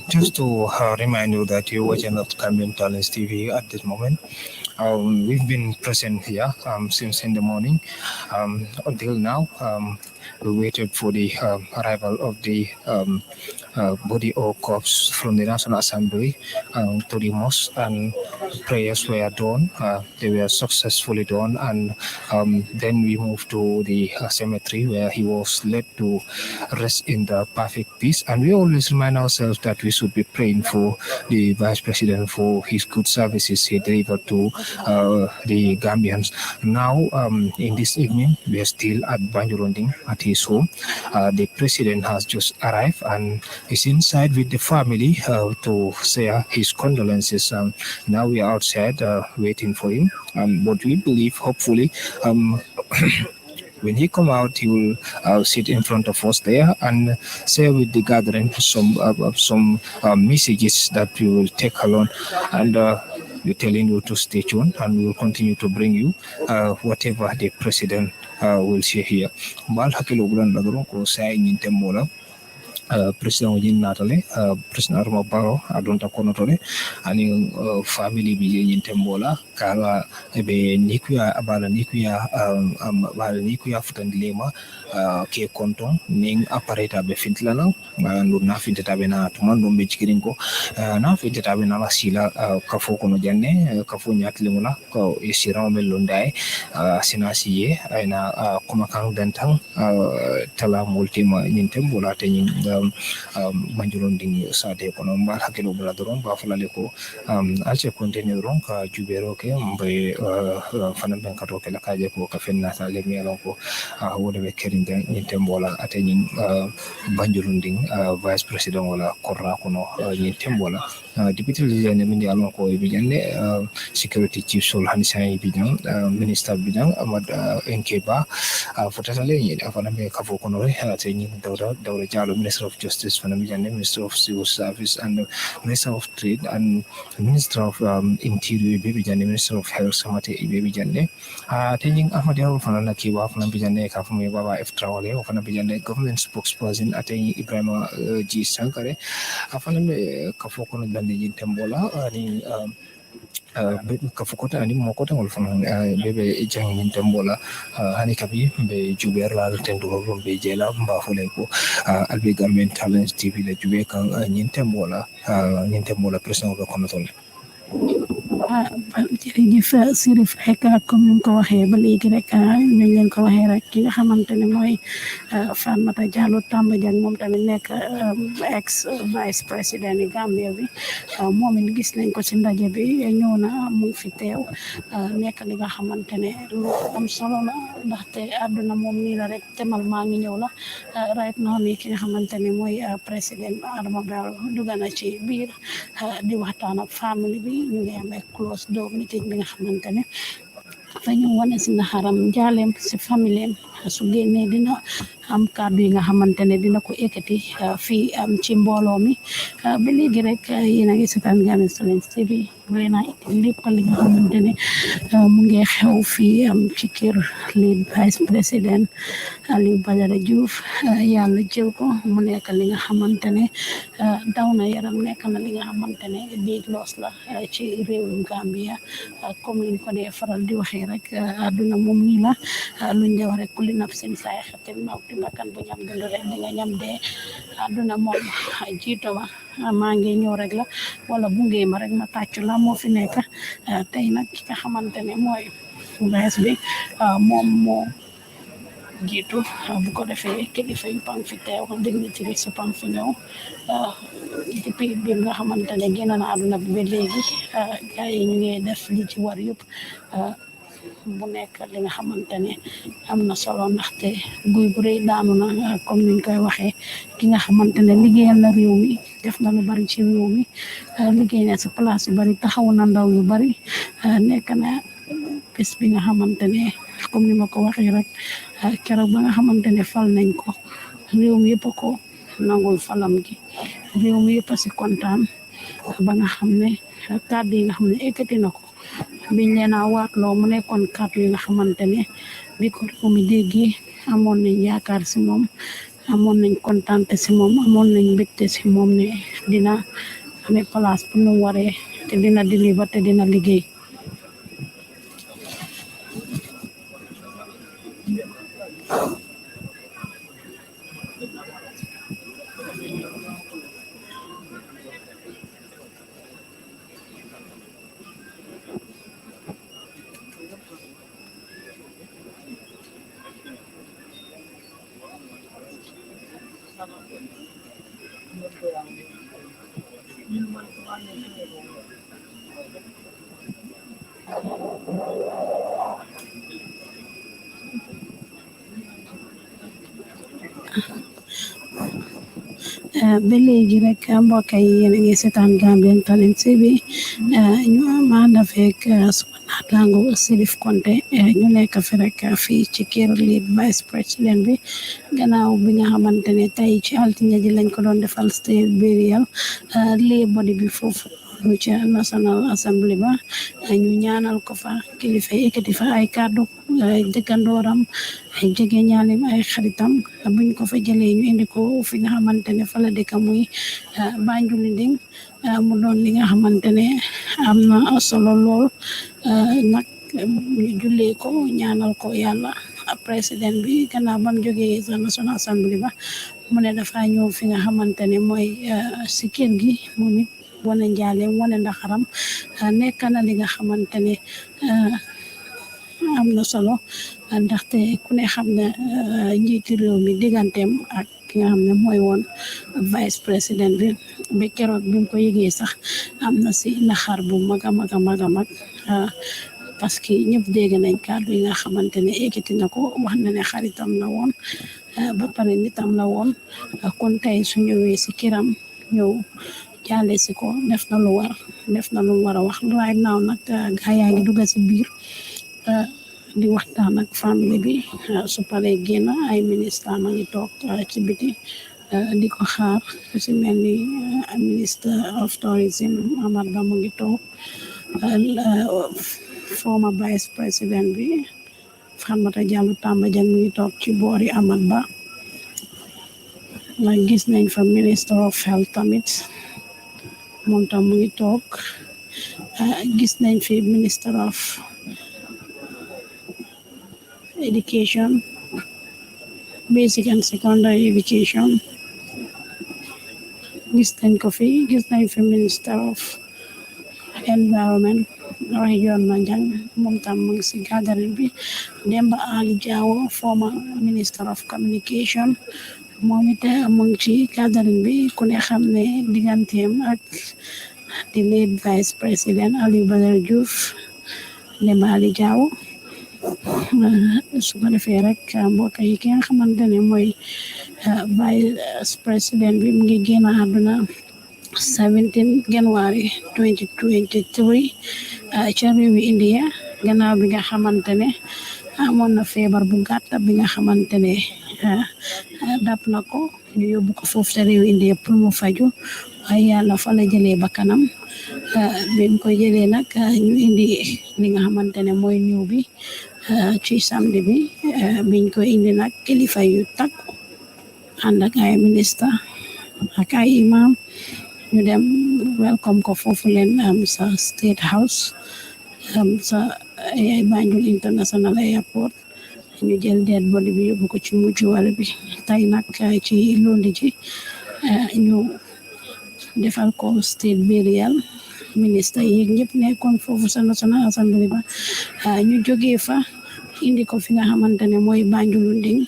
just to remind you that you're watching the Gambian Talents TV at this moment. We've been present here since in the morning until now. We waited for the arrival of the body or corpse from the National Assembly to the mosque, and prayers were done. They were successfully done, and then we moved to the cemetery where he was led to rest in the perfect peace. And we always remind ourselves that we should be praying for the Vice President for his good services he delivered to the Gambians. Now, in this evening, we are still at Banjuronding at his home. The President has just arrived and is inside with the family to say his condolences. Now we are outside waiting for him. But we believe, hopefully, when he come out, he will sit in front of us there and share with the gathering some messages that we will take along. And we're telling you to stay tuned, and we will continue to bring you whatever the President will share here. Bal hakilo bulan lagro ko sa inyinte mola. President Ojin Natale, President Arma Barrow, Adonta Konotole, and family be in Tembola, kala be nikuya abala nikuya abala nikuya futandilema ke konton ning apareta be fintlana ndu na fintata be na tuma ndo be cikirinko na fintata be na la sila kafo kono janne kafo nyatlimula ko isiran be londai sinasiye ayna kuma kan dantan tala multima nyintem bola te nyin manjulon ding sade kono mbal hakelo bla doron ba fulale ko alce continue ron ka jubero ke mbe fanan ben kato ke la kaje ko ka fenna sa le mi ko wode be keringa nyintem bola ate nyin banjulon ding vice president wala korra kono nyintem bola deputy leader ne min alon ko bi janne security chief sol hanisa bi jang minister bi jang amad enkeba fotatale nyi afana be kafo kono re ate nyin dawda jalo minister of justice fana bi janne minister of civil service and minister of trade and minister of interior be janne minister of health samate be janne ate nyin ahmad yaro fana na kiwa fana bi janne ka fami baba eftrawale fana bi janne government spokesperson ate ibrahima ji sankare afana be kafo kono dande nyin tembola ni kafukota ani mokota ngol fana bebe jang nyin tembola hani kabi be juber la tendo be jela mba fole ko albe Gambian Talents TV la jube kan nyin tembola president ko kono ton
jërëjëf Sirif rek comme ni ko waxee ba léegi rek ñu leen ko waxee rek ki nga xamante ne mooy Fatoumatta Jallow Tamba Jang moom tamit nekk ex vice président yi Gambia bi moom it gis nañ ko ci ndaje bi ñëw na mu fi teew nekk li nga xamante ne lu am solo la ndaxte àdduna moom nii la rek temal maa ngi ñëw la right now nii ki nga xamante ne mooy président Adama Barrow dugg na ci biir di waxtaan ak famille bi ñu ngi amee close door meeting bi nga xamante ne fa ñu wane si naxaram jaaleem si familleem su génnee dina am kàddu yi nga xamante ne dina ko ekkati fii ci mbooloo mi ba léegi rek yéen a ngi seetaan Gambia'S Talents TV leen a lépp li nga xamante ne mu ngi xew fii ci kër lead vice président Alieu Badara Joof yàlla jël ko mu nekk li nga xamante ne daw na yaram nekk na li nga xamante ne big loss la ci réewum Gambia comme ni ko dee faral di waxee rek àdduna moom nii la luñ de wax rek kulli nafsin zaa'iqatul mawti bakkan bu ñam dund rek di nga ñam dee àdduna moom jiito ma maa ngi ñëw rek la wala bu ngee ma rek ma tàccu la moo fi nekk tey nag ki nga xamante ne mooy vice bi moom moo jiitu bu ko defee kilifa yu pang fi teew dignitaire si pang fi ñëw depuis bi nga xamante ne génn na àdduna bi ba léegi gars yi ñu ngi def li ci war yëpp bu nekk li nga xamante ne am na solo ndaxte guy bu rëy daanu na comme niñ koy waxee ki nga xamante ne liggéeyal na réew mi def na lu bari ci réew mi liggéey na si place yu bari taxaw na ndaw yu bari nekk na bés bi nga xamante ne comme ni ma ko waxee rek keroog ba nga xamante ne fal nañ ko réew mi yëpp ko nangul falam gi réew mi yëpp si kontaan ba nga xam ne kàddu yi nga xam ne ekkati na ko biñ leen a waatloo mu nekkoon kàddu yi nga xamante ne bi ko réew mi déggee amoon nañ yaakaar si moom amoon nañ kontaante si moom amoon nañ mbégte si moom ne dina amee place bu nu waree te dina deliver te dina liggéey ba léegi rek mbokk yi yéen a ngi seetaan Gambia'S Talents TV ñu ànd ak suma naataango Sirif Konte ñu nekk fi rek fii ci kër lead vice président bi gannaaw bi nga xamante ne tey ci altine ji lañ ko doon defal state burial lee body bi foofu mu ca National Assembly ba ñu ñaanal ko fa kilifa yëkkati fa ay kàddu ay dëkkandooram ay jege ñaalim ay xaritam buñ ko fa jëlee ñu indi ko fi nga xamante ne fa la dëkk muy Banjulinding mu doon li nga xamante ne am na solo lool nag ñu jullee ko ñaanal ko yàlla président bi gannaaw bam jógee sa National Assembly ba mu ne dafa ñëw fi nga xamante ne mooy si kër gi moom it wane njaaleem wane ndaxaram nekk na li nga xamante ne am na solo ndaxte ku ne xam ne njiiti réew mi digganteem ak ki nga xam ne mooy woon vice président bi ba keroog bi mu ko yëgee sax am na si naxar bu mag a mag a mag a mag parce que ñëpp dégg nañ kàddu yi nga xamante ne ekkiti na ko wax na ne xaritam la woon ba pare nitam la woon kon tey su ñëwee si kiram ñëw jaale si ko def na lu war a wax right now nag gaa yaa ngi dugg si biir di waxtaan ak famille bi su paree génn ay ministre ma ngi toog ci biti di ko xaar si mel ni minister of tourism Amar Ba mu ngi toog former vice président bi Fatoumata Jallow Tambajang mu ngi toog ci boori Amar Ba gis nañ fa minister of health tamit moom tam mu ngi toog gis nañ fi minister of education basic and secondary education gis nañ ko fi gis nañ fi minister of environment waxi yoon na jang moom tam mu ngi si gathering bi Demba Ali Jawo former minister of communication moom it mu ngi ci gathering bi ku ne xam ne digganteem ak di late vice président Alieu Badara Joof Demba Ali Jawo su ko defee rek mbokk yi ki nga xamante ne mooy vice président bi mu ngi génn àdduna 17 January 2023 ca réewi India gannaaw bi nga xamante ne amoon na feebar bu gàtt bi nga xamante ne dab na ko ñu yóbbu ko foofu ca réewi India pour mu faju waaye yàlla fa la jëlee bakkanam bi mu koy jëlee nag ñu indi li nga xamante ne mooy ñëw bi ci samedi bi biñ ko indi nag kilifa yu takku ànd ak ay ministre ak ay imam ñu dem welcome ko foofu leen sa State House sa Banjul International Airport ñu jël dead body bi yóbbu ko ci mujjuwale bi tey nag ci lundi ji ñu defal ko state burial ministre yi ñëpp nekkoon foofu sa National Assembly ba ñu jógee fa indi ko fi nga xamante ne mooy Banjulunding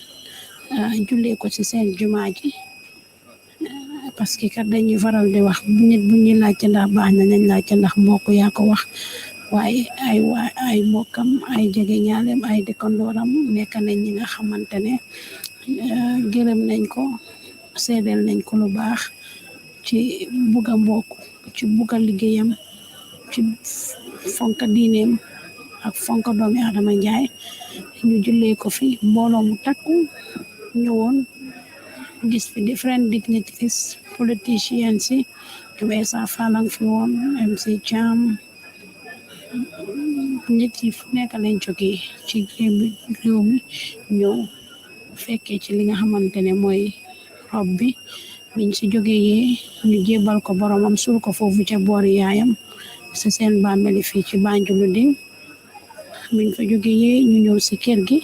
jullee ko ci seen jumaa ji parce que kat dañuy faral di wax nit bu ñuy laajte ndax baax na nañ laajte ndax mbokk yaa ko wax waaye ay mbokkam ay jege ñaalem ay dëkkandooram nekk nañ ñi nga xamante ne gërëm nañ ko seedeel nañ ko lu baax ci bugga mbokk ci bugga liggéeyam ci fonka diineem ak fonka doomi Adama Njaay ñu jullee ko fi mbooloo mu takku ñëwoon gis fi different dignitaries politicians yi Wessa Falang fi woon MC Cham nit yi fu nekk lañ jógee ci réew mi ñëw fekkee ci li nga xamante ne mooy rob bi biñ si jógee ñu jébal ko boromam suul ko foofu ca boori yaayam si seen bàmmeli fii ci Banjulunding biñ fa jógee ñu ñëw si kër gi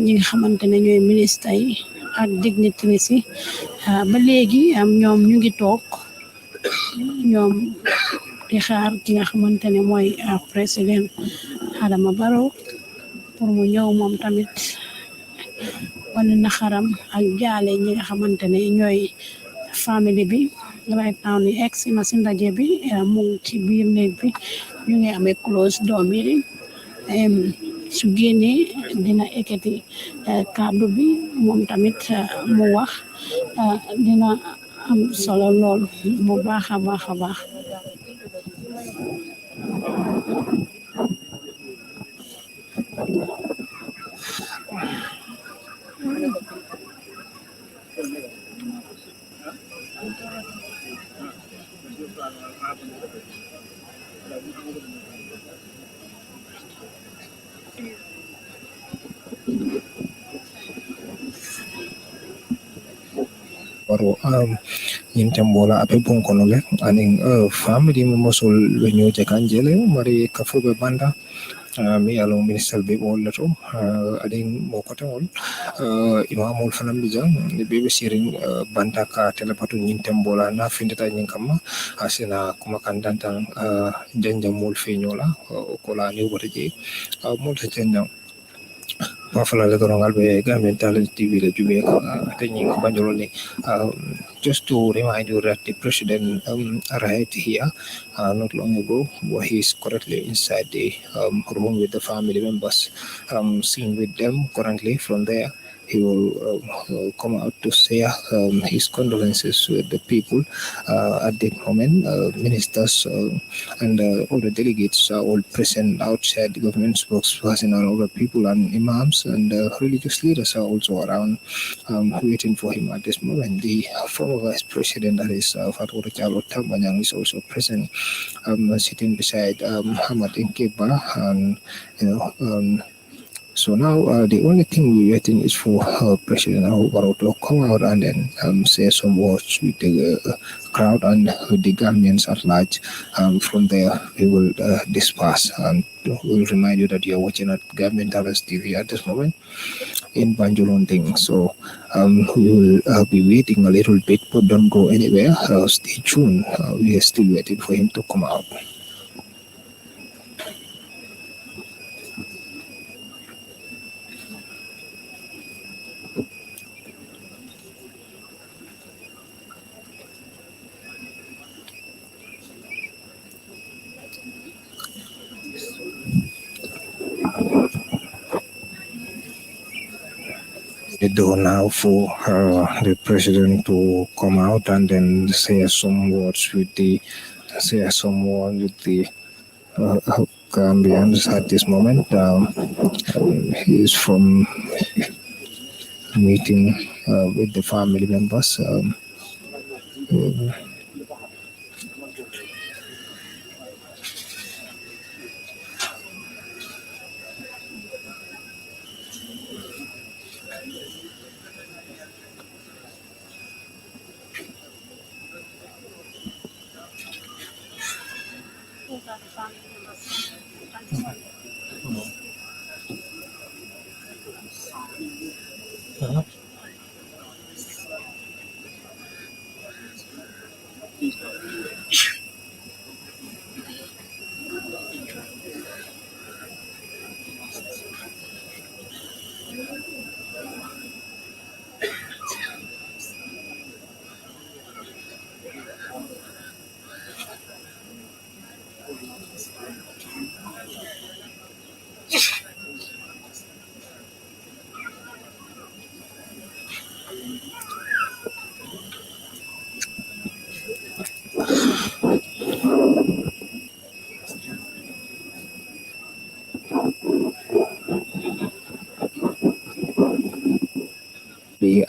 ñi nga xamante ne ñooy ministre yi ak dignitaires yi ba léegi ñoom ñu ngi toog ñoom di xaar ki nga xamante ne mooy président Adama Barrow pour mu ñëw moom tamit wane naxaram ak jaale ñi nga xamante ne ñooy famille bi right now ni ex na si ndaje bi mu ngi ci biir néeg bi ñu ngi amee close doom yi su génnee dina ekkati kàddu bi moom tamit mu wax dina am solo lool bu baax a baax a baax
baro yintembola abe bonkonole aning family mosol wenyo je kanjele mari kafobe banda mi along minister be wala to ading mo kotol imamul fanam bijang be siring banda ka telepatu yintembola na findita nyinkama asina kuma kandantang janja mul feñola ko la ni wotaje mul tenjang Buffalo Legorongal be Gambian Talent TV le jube attending Banjoloni. Just to remind you that the president arrived here not long ago, where he is currently inside the room with the family members, seeing with them currently. From there, he will come out to share his condolences with the people at the moment. Ministers and all the delegates are all present outside the government spokesperson and other people and imams and religious leaders are also around waiting for him at this moment. The former vice president, that is Fatou Chalo Tambanyang, is also present, sitting beside Muhammad Inkeba, and so now the only thing we're waiting is for President Barrow to come out and then say some words with the crowd and with the Gambians at large. From there, we will disperse, and we'll remind you that you're watching at Gambian Talents TV at this moment in Banjulonding. So we will be waiting a little bit, but don't go anywhere. Stay tuned. We are still waiting for him to come out. Do now for the president to come out and then say some words with the Gambians at this moment. He is from meeting with the family members.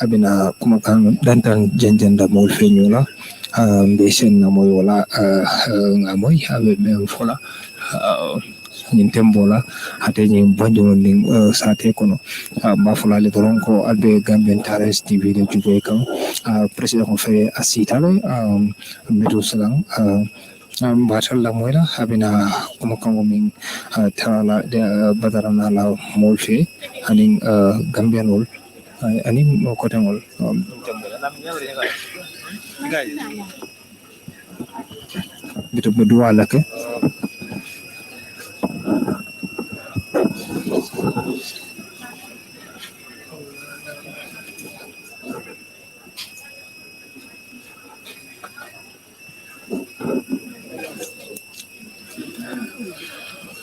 Abina kumakan dantan janjanda mol feñola be sen na moy wala ngamoy habe be fola ñin tembola hate ñin banjono ning sate kono ba fola le ko albe Gambian Talents TV le jube kan president ko fe asitale medo salang batal la moyla habina kumakan min tala badara na la mol fe aning Gambian wol ani mo ko tangol bitu bedua la ke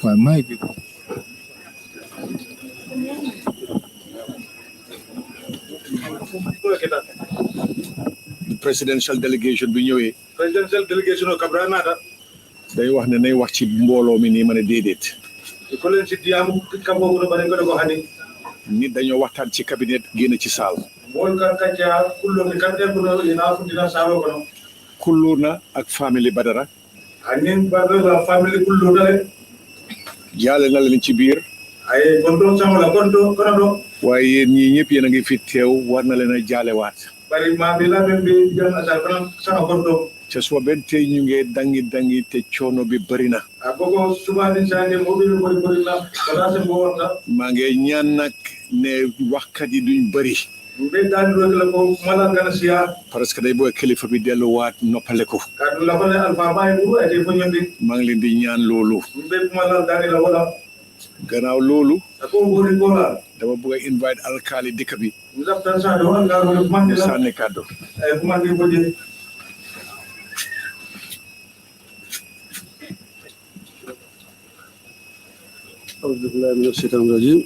wa mai bi
presidential delegation bi ñëwee presidential delegation o kabra nata day wax ne nay wax ci mbooloo mi nii ma ne déedéet ko leen ci diam kambo ko bare ko hani nit dañoo waxtaan ci cabinet génn ci saal mol kan kacca kullu mi kan dem ko ina fu dina saalo ko kullu na ak family Badara anin Badara family kullu dale jaale na leen ci biir ay konto sama la konto kono do waaye yéen ñii ñëpp yéen a ngi fi teew war na leen a jaalewaat
bari ma bi la ben bi jana sa kan sa gordo
te so ben te ñu nge dangi te coono bi bari na
agogo suba ni sande mo bi bari na wala se mo wonta
maa ngi ñaan nag ne waxkat yi duñ bari
be dal ro la ko mala gana siya
parce que day booy kilifa bi delluwaat noppale ko
kadu la bane alfa bay bu ete fo ñandi
maa ngi leen di ñaan loolu
be mala dani la wala
gannaaw loolu
ko ngori ko la
dama bëgg a invite alkaali dëkk bi
ñu daf tan sa do nga ro man la
sànni kàddu
ay bu man di ko di
أعوذ بالله من الشيطان الرجيم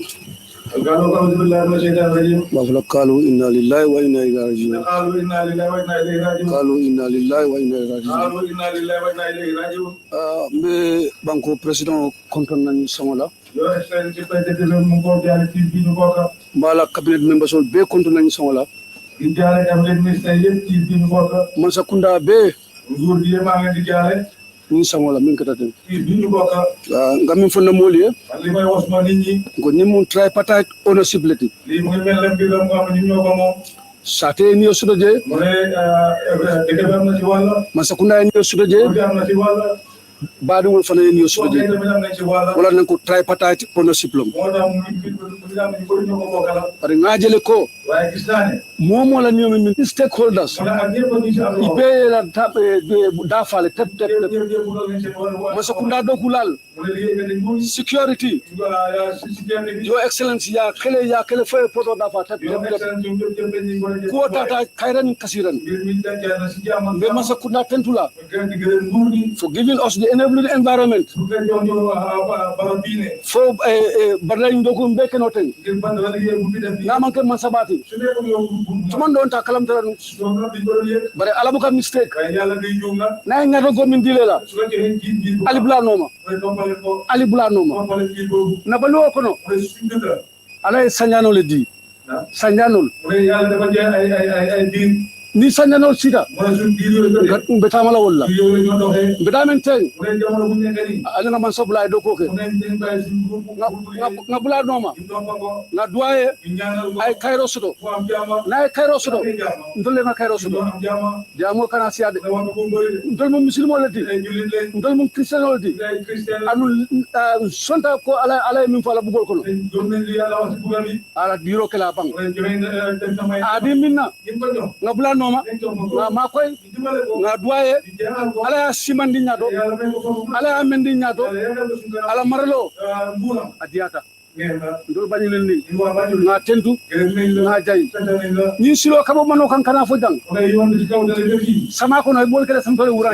قالوا أعوذ بالله من الشيطان الرجيم
قالوا إنا لله وإنا إليه راجعون
قالوا إنا لله وإنا إليه راجعون
قالوا إنا لله وإنا إليه راجعون
قالوا إنا لله وإنا إليه راجعون
banko president konton nañu samola
Your Excellency President Mungo Jale TV Nuboka
mbala cabinet members ol be konton nañu samola
Jale Cabinet Minister yep TV Nuboka
man sakunda be
nguur gi ma nga di jale
ni samola min kataten
TV Nuboka
ngamin fonna moliye
li may wax ma nit ñi
ko ñim tripartite ownership
li mu mel lam bi lam nga xam ñu ñoko mom
sate ni sudoje
mu ne dëgg am na ci wàll
man sakunda ni sudoje
am na ci wàll
baadugol fana ni sudoje wala nan ko tripartite ownership lom
moo tax mu ko ñu ko bokala
pare ngajele ko
waaye gis naa ne
momo la ñoom min stakeholders
mu ne ak ñëpp ñu ci am
ibe la da fale tep masakunda do kulal security your excellency ya kele fay poto da fa tep ko tata kairan kasiran be masakunda tentula for giving us the enabling environment for barlay ndoku mbeke no ten na man ke man sabati tuman don ta kalam tan bare alabuka mistake na ngado go min dilela ali bula noma na balo kono ala sanjano le di sanjano ni sanjano sida betamala wala betamen ten ala man sobla do ko ke na bula noma na duaye ay kayro sodo na kayro sodo ndole na kayro sodo jamo kana siade ndol mo muslimo le di ndol mo kristiano le di anu sonta ko ala min fala bugol kono ala diro kala bang adi minna na bula noma na makoy na duaye ala simandi nyado ala mendi nyado ala maralo adiata ndol bañu len ni na tentu na jay ni silo kabo mano kan kana fo jang sama ko no bol kala sam tole wura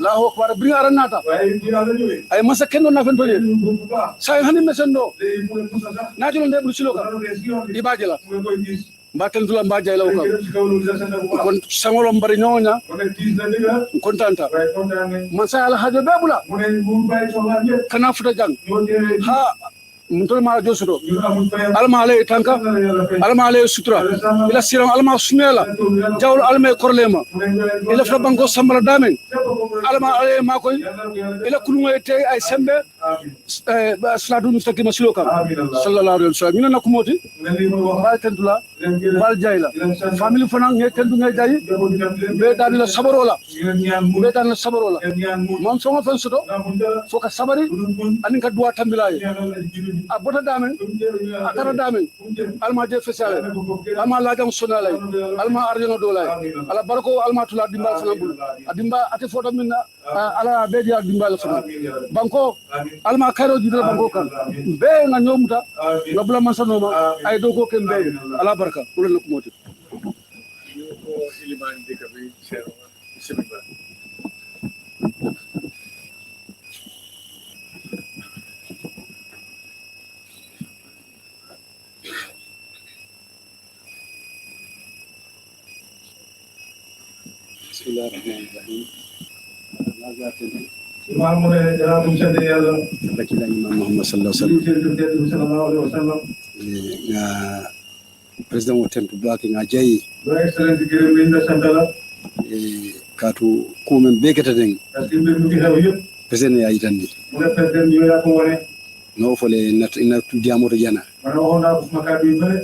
la ho ko bri aranata ay masa kendo na fen tole say hani mesendo na jolo ndebul silo ka di bajela mbaten dula mbajay law ka kon sangolo mbari ñoña kontanta man sa ala hajo bebula kana futa jang ha muntol ma josudo alma ale tanka alma ale sutra ila siram alma sumela jawul alma korlema ila fa banko sambala damen alma ale makoy ila kulunga te ay sembe salatu mustaqima siloka sallallahu alaihi wasallam mina nakumoti bal tendula bal jayla family fana nge tendu nge jayi be danila sabarola mom songo fen soto foka sabari anin ka duwa tambilaye a bota damen a kara damen alma je fesale alma lajam sonalay alma arjono dolay ala barako alma tula dimba fana bul adimba ate foto minna ala beji dimba la fana banko alma kayro jidal banko kan be nga ñomuta nga bula man sanoma ay do ko ken be ala baraka wala nak moti Bismillahirrahmanirrahim.
Imam Jarabu Sade Yalla
Bakila Imam Muhammad sallallahu alaihi wasallam nga president woten to block nga jayi
Your Excellency Gere Minda Santala
katu ko men bekata den
asimbe mu xew yep
president ya yitandi
mu ne president ñu ya ko wone
no fole na tu diamoto jana
man waxona ko suma kaddu yu bare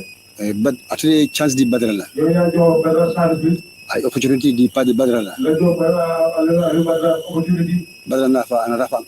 but ate chance di Badara la
yow yaa jox Badara chance bi
ay opportunity di pas di Badara la
nga jox Badara opportunity
Badara na fa ana rafa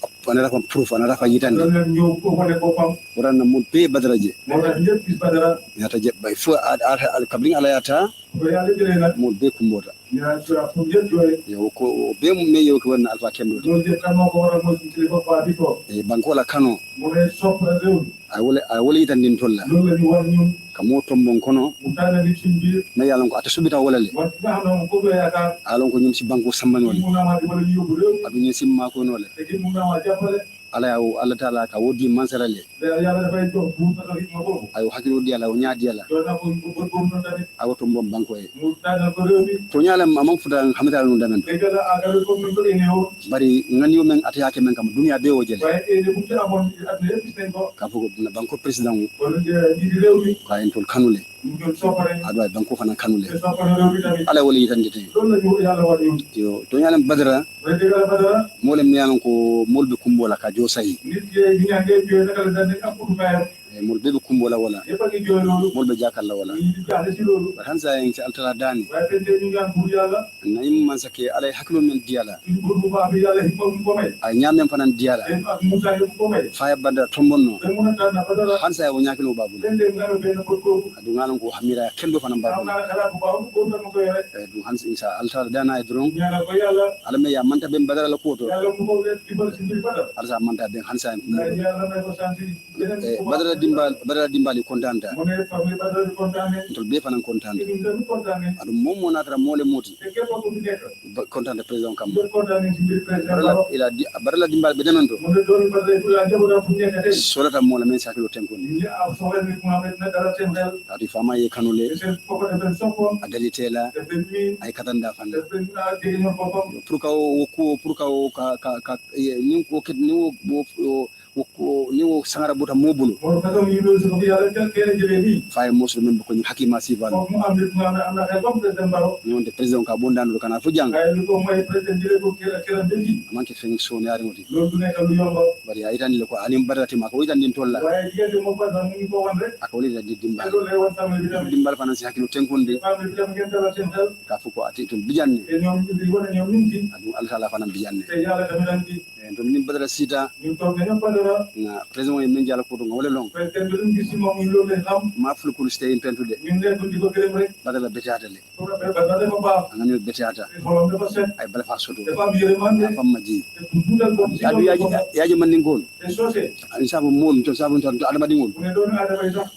proof ana rafa yitande
ñëw ko wane boppam
waranna mun pe Badara je
moo tax ñëpp gis Badara
yata je bay fo al kabling ala yata
ko yàlla jëlee nag
mun be kumbota
yaa fu ñëpp jooy
yo ko be me yo ko wonna alfa kemdo
loolu yëpp kan moo ko waral mooy suñu kilifa ba di ko
e banko la kano
mu ne sopp réew mi
ay wala yitande tolla
loolu la ñu war ñun
kamo tombon kono
mu tànn nit suñ biir
na yàlla ko ata subita wala le
wax nga xam ne ko be yaakaar
alon ko ñun si banko sambanole
mu na ma di wala ñu yóbbu réew
adu ñun simma ko nole
te ki mu na ma jàppale
Allah taala ka wodi mansarale
yàlla dafay jox bu ma boobu
ay hakilo di yàlla o ñaadi yàlla
do na ko boobu non tamit
awo to mbom banko e
mu tànn ko réew mi
to ñalam amam futa hamdal no damen
te gala agale ko min ko ene o
bari ngani yo men atayake men kam dunia be o jele
waaye ene bu ci amoon at yëpp gis nañ ko
ka fogo na banko president
wala di réew mi
ka en tol kanule
ñu doon soppare
ado ay banko fana kanule
soppare réew mi tamit
ala wala yitande te
loolu la ñu yàlla war ñun
yo to ñalam Badara
waaye dégala Badara
mole mi yalan ko molbe kumbola ka jo sayi
nit ñi ñange jooy naka la dañ ak pour fayam
molbe be kumbola wala
yëpp a ngi jooy loolu
molbe jakal la wala
ñi di jaaxle ci loolu
ba tan sa en ci altala dani
waaye te ñu ñaan pour yàlla
nayim man sake ala hakilo men diala
suñu pour bu baax bi yàlla hikma bu ko may
ay ñamen fanan diala
ak Moussa yëpp ko may
faya Badara tombonno
te mu na tànn Badara
han sa o ñakino babul
leen leen ngaro benn pour ko
adu ngalan ko hamira kendo fanan babul
ala ala bu baax ko na ko yore
du han insa altala dana e dron
ñaanal ko yàlla
ala me ya manta ben Badara la ko to
yàlla mu ko leen dimbal ci mbir Badara
alsa manta ben han sa
yàlla may ko santi
Badara dimbali kontanta
mu ne famille Badara di kontaane
tol be fanan kontanta
ñu dañu kontaane
adu mom mo natara mole moti
te képp ko fi nekk
kontanta président kam
ñu kontaane ci mbir président
Badara dimbal be demen to
mu ne doon Badara fu la jabo fu nekk tey
solata mo la men sakilo tenkoni
ñu am soxla ni mu amé na dara seen xel
adu fama ye kanule
seen foko defen soppo
adali tela
defen mi
ay katanda fan
defen dégg ñoo boppam
pour ka ni ko ket ni wo sangara buta mobulu
mo ka do yido so ko yalla tel kene jele ni
fay mosul men ko ni hakima sival
mo am nit mo am na xel bam de mbaro
ni on de président ka bondan do kana fu jang
ay lu ko moy président jele ko kera bendi
manke fen so ni ari moti
lo du nekk lu yomba
bari ay tan le ko alim badati ma ko tan din tolla
waye jigéen mo ba mu ngi ko won rek
ak woli da dimbal
lo lay won tamé bi tam
dimbal fana si hakilo tenkonde
famille bi tam ngeen dala seen xel
ka fu ko ati tul bijanne
e ñoom ñu di wona ñoom ñu ci
adu Allah taala fana bijanne
te yalla tamit di
donc min Badara sita
ñu tok ñoom Badara
na président men jala ko do ngole long
président bi ñu gis ci moom ñu lo lay xam
ma ful ko stay in pentude
ñu nekk di ko gërëm rek
Badara betiata le
Badara dafa baax
ngani betiata
xolam dafa set
ay bala fa soto
dafa am yërmande
fam maji
dundal ko ci
adu yaji man ngol
te sosé
ani sabu mol to sabu to adama dingol
mu ne doon adama sax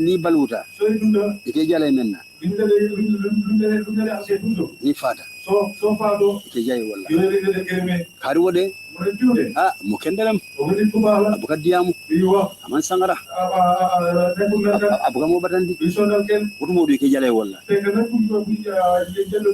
ni baluta
soy dunda
ike jale menna
luñ la ase dundo
ni fata
so faado
ike jayi walla
yore de kereme
kari wode
mu ne juude
mo kendalam
o woni ko bala
abuka diamu
yi wax
aman sangara
nebu na
abuka mo batandi
yi sonal ken
wotumo do ike jale walla
te que na ko jello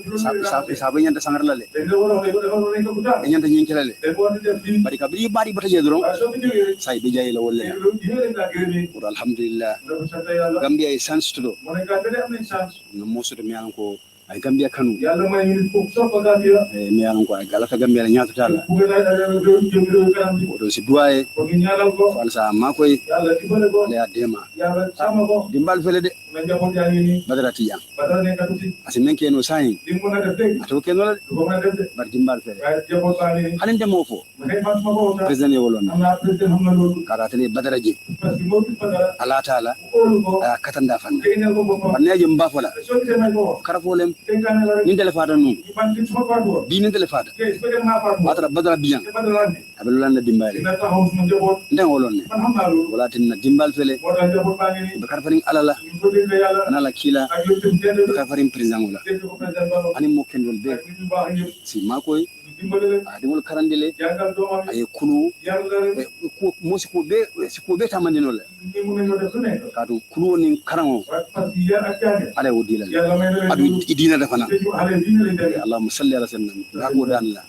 sabu nyanta sangara lale
te nga waro ko buta
nyanta nyinkela le
te ko def fi
bari kabri bari bata je dron
so bi joge
say be jayi la walla
yore na kereme
alhamdulillah
do sante yalla
Gambia e sans to
mo ne ga be am ni chance
no moso to mi an ko ay Gambia kanu
yalla may ni ko so ko Gambia
mi an ko ay galata Gambia la nyaata tala
ko la do jëmiro kanam di
do si duwaye
ko ni ñaalal ko
fal sa makoy
yalla ci bale ko
le adema
yalla sama ko
dimbal fele de
na jabo jaangi ni
Badara tiyan
Badara ne ka tuti
asi men keno sayin
di mo na def de
ato keno la
ko na def de
bar dimbal fele
ay jabo baani ni
hanen demo fo
may fat ma ko ta
president e wolon
amna president hamna lolu
karatele Badara je
parce que mo bi Badara
ala taala
ko ko
aya katanda fanna
kene ko ko
banneje mbafola
so ke may ko
karafolem
te kan la
nin tele fata nun
ban ci so fa do
bi nin tele fata
ke so ke ma fa do
atara Badara biyan
Badara ni
abel lan dimbale
na ta hawo mo jabo
nden wolon ne
man hamna lolu
wala tinna dimbal fele
mo ta jabo baani ni
bakar farin alala
ñu ko de yalla
nala kila
ak yo tim tende
bakar farin president wala
te ko president ba
ani mo kendol be
ak ñu baax ñëpp
si makoy
dimbale leen
adimol karandile
jangal doomam
ay kulu
yalla leen
ko mo si ko be tamandino la
ni mu ñu def ne
kadu kulu ni karango
parce que yar ak jaage
ala wo dilal
yalla may na
adu idina defana
te ñu ale dina leen def
allahumma salli ala sayyidina ngako dan la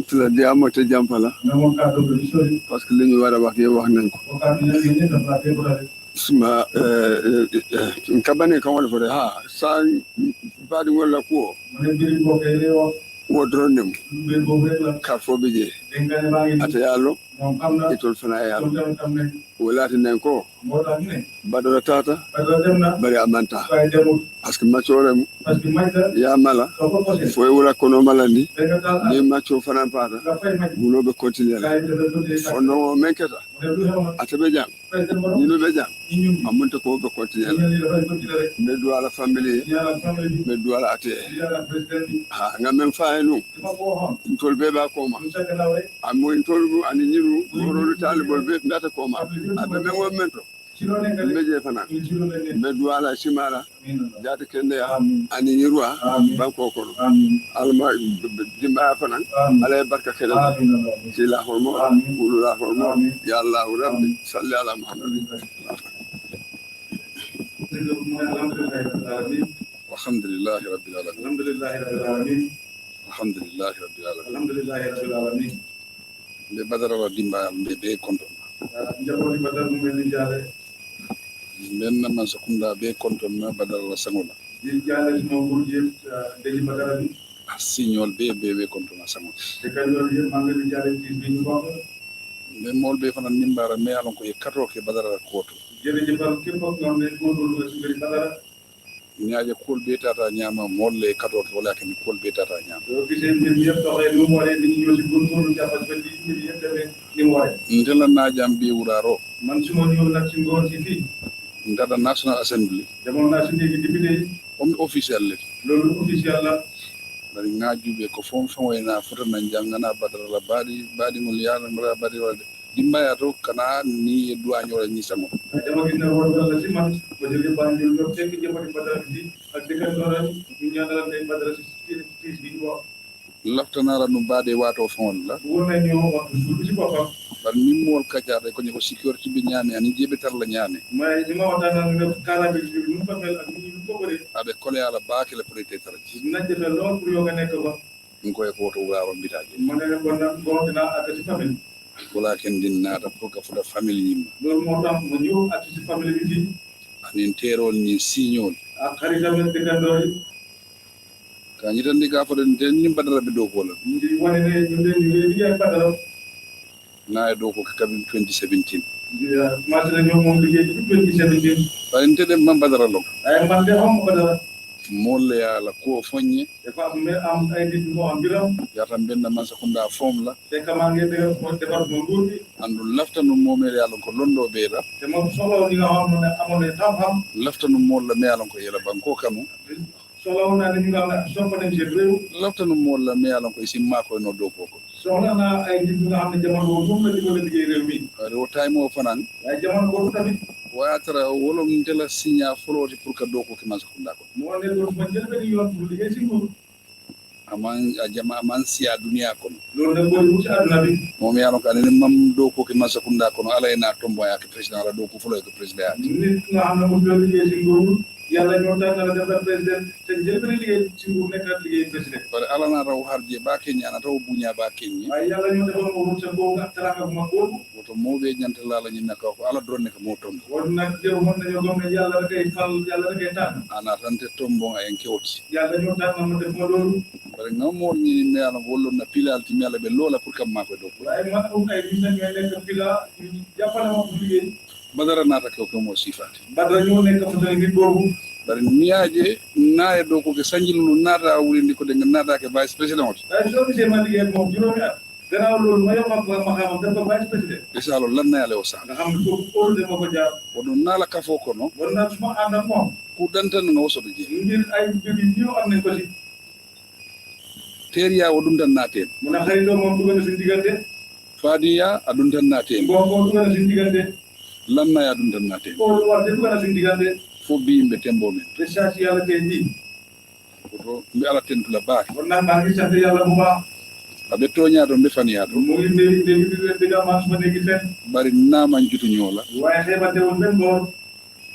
tula di amata jampala
na mo ka do bi sori
parce que li ñu wara wax ye wax nañ ko
o ka ni ni na la te ko la
suma kabane kan wala fore ha sa badi wala ko
mo ne bi ko ke le o
wodronem
be bo be la
ka fo be je
ngane ba ngi
ata yalo itol fana ya wala tin ko badara tata bari amanta parce que machore ya mala foi wala kono malandi ni macho fana pata bulo be continuer fono menketa atabe jam ni no be jam amunta ko be continuer me do ala family me do ala ate ha ngam fa enu tol be ba ko ma amoy tol ani niru ro talibol be ndata ko ma abe me wo mento meje fana be do ala shimala jata kende ani niru banko ko alma dimba fana ala barka kala sila hormo ulu la hormo ya allah rabbi salli ala muhammad alhamdulillah rabbil alamin alhamdulillah rabbil alamin le badara wa dimba be konto jaboni badara mo men jale men man sakunda be konto na badara la sangola di jale mo burje de badara bi signol be konto na sangola de kanol je mangé jale ci bi ñu bokk le mol be fana nimbara me alon ko e kato ke badara koto jere jebal ke bokk ngam ne ko do ci badara ñaaje kol be tata ñama molle kato wala ke kol be tata ñama do gisé mbir yépp doxé lu mo lé di ñu ci gon gon jappal ba di mbir yépp démé ni mo waré ndela na jam bi wuraro man suma ñew nak ci ngor ci fi ndada national assembly demon na ci ndigi député comme officiel le lolu officiel la bari nga jubé ko fon fon wayna foto na jangana badara la badi mo liana mara badi wala dimbaya to kana ni douane wala ni samo dama gis na won la ci man ba jëgé bandil ñop tek jëmati badara bi ak dëkkal doran ñu ñaanal ngay badara ci bi wax laftana la nu bade wato fon la wona ñu wax ci bopam bar ni mol kajar ko ñiko sécurité bi ñaame ani jebetar la ñaame may ni ma waxana nga kala bi ñu fa mel ak ñu ko bari abe kolé ala baaki la prété tar ci na defé lool pour yo nga nek ko ngoy ko to waaro mbitaaje man ne ko na ko dina ak ci famille wala ken din nata pour que fuda famille ñim lool mo tax mo ñew ak ci famille bi fi ani terol ni signol ak xaritam ak dëkkandoo ka ñi tan di ka fa den ñim badara bi do ko la ñi wone ne ñu leen di liggéey badara na do ko kabin 2017 ya ma tane ñoo mom liggéey ci 2017 ba nte dem man badara lo ay man de am badara molle ya la ko fogné e fa am ay nit mo am biram ya tam ben man sakunda fom la te kama nge be ko defar mo ngurdi andu laftanu momel yalla ko londo be la te mo solo ni nga xam ne amone tam xam laftanu mol la me yalla ko yela banko kanu solo na ni nga na so ko den je rew laftanu mol la me yalla ko simma ko no do ko soxla na ay nit nga xam ne jamono moom la digo la liggéey réew mi rew tay mo fanan ay jamono ko tamit watra wolom ndela signa foloti pour que do ko ki man sakunda ko mo ne do ma jël ben yoon pour liggéey ci nguur aman jama man siya dunia ko loolu da boy wuti aduna bi mom yalla ko ne mam do ko ki man sakunda ko ala ina tombo ya ki président la do ko fulo ko président nit nga xam ne mo do liggéey ci nguur yalla ñoo tagal def président te jël ben liggéey ci nguur nekkat liggéey président par ala na raw harje ba kenya na taw buña ba kenya ay yalla ñoo defal ko wut sa ko nga taranga ma ko woto mo be ñante la la ñi nakko ko ala drone ko mo tom won nak jeew mon nañu gom ne yalla rek ay fal yalla rek ay tan ana tante tombo ay kewti yalla ñoo tan ma def ma lolu par nga mo ñi me ala wollo na pilal ti mela be lola pour kam ma ko do ay man ko ay ñu nekk pila jappala mo liggéey badara nata ko mo sifati badara ñoo nekk fa tan nit bobu bari miaje naye do ko ke sanjillu nata wulindi ko de nata ke vice president ay so bi ma liggéey mo juromi at gannaaw loolu ma yokk ak ma xam dafa vice président isa loolu lan na yàlla wax nga xam ko ko de ma ko jaar wono na la kafo ko no wonna suma ànd ak moom ku dantan nga woso ji ngir ay bi ñu am nañ ko ci teriya wo dum tan naate mu na xari do moom dugal ci digante fadiya adun tan naate ko dugal ci digante lan na ya dum tan naate ko war de dugal ci digante fo bi mbe tembo men recherche yalla kay di ko mbi ala tentu la baax wonna ma ngi sant yalla bu baax abe tonya do be faniya do mo ngi de ga ma suma ne gi fen bari na man jutu ñola waye xeba de won ben bor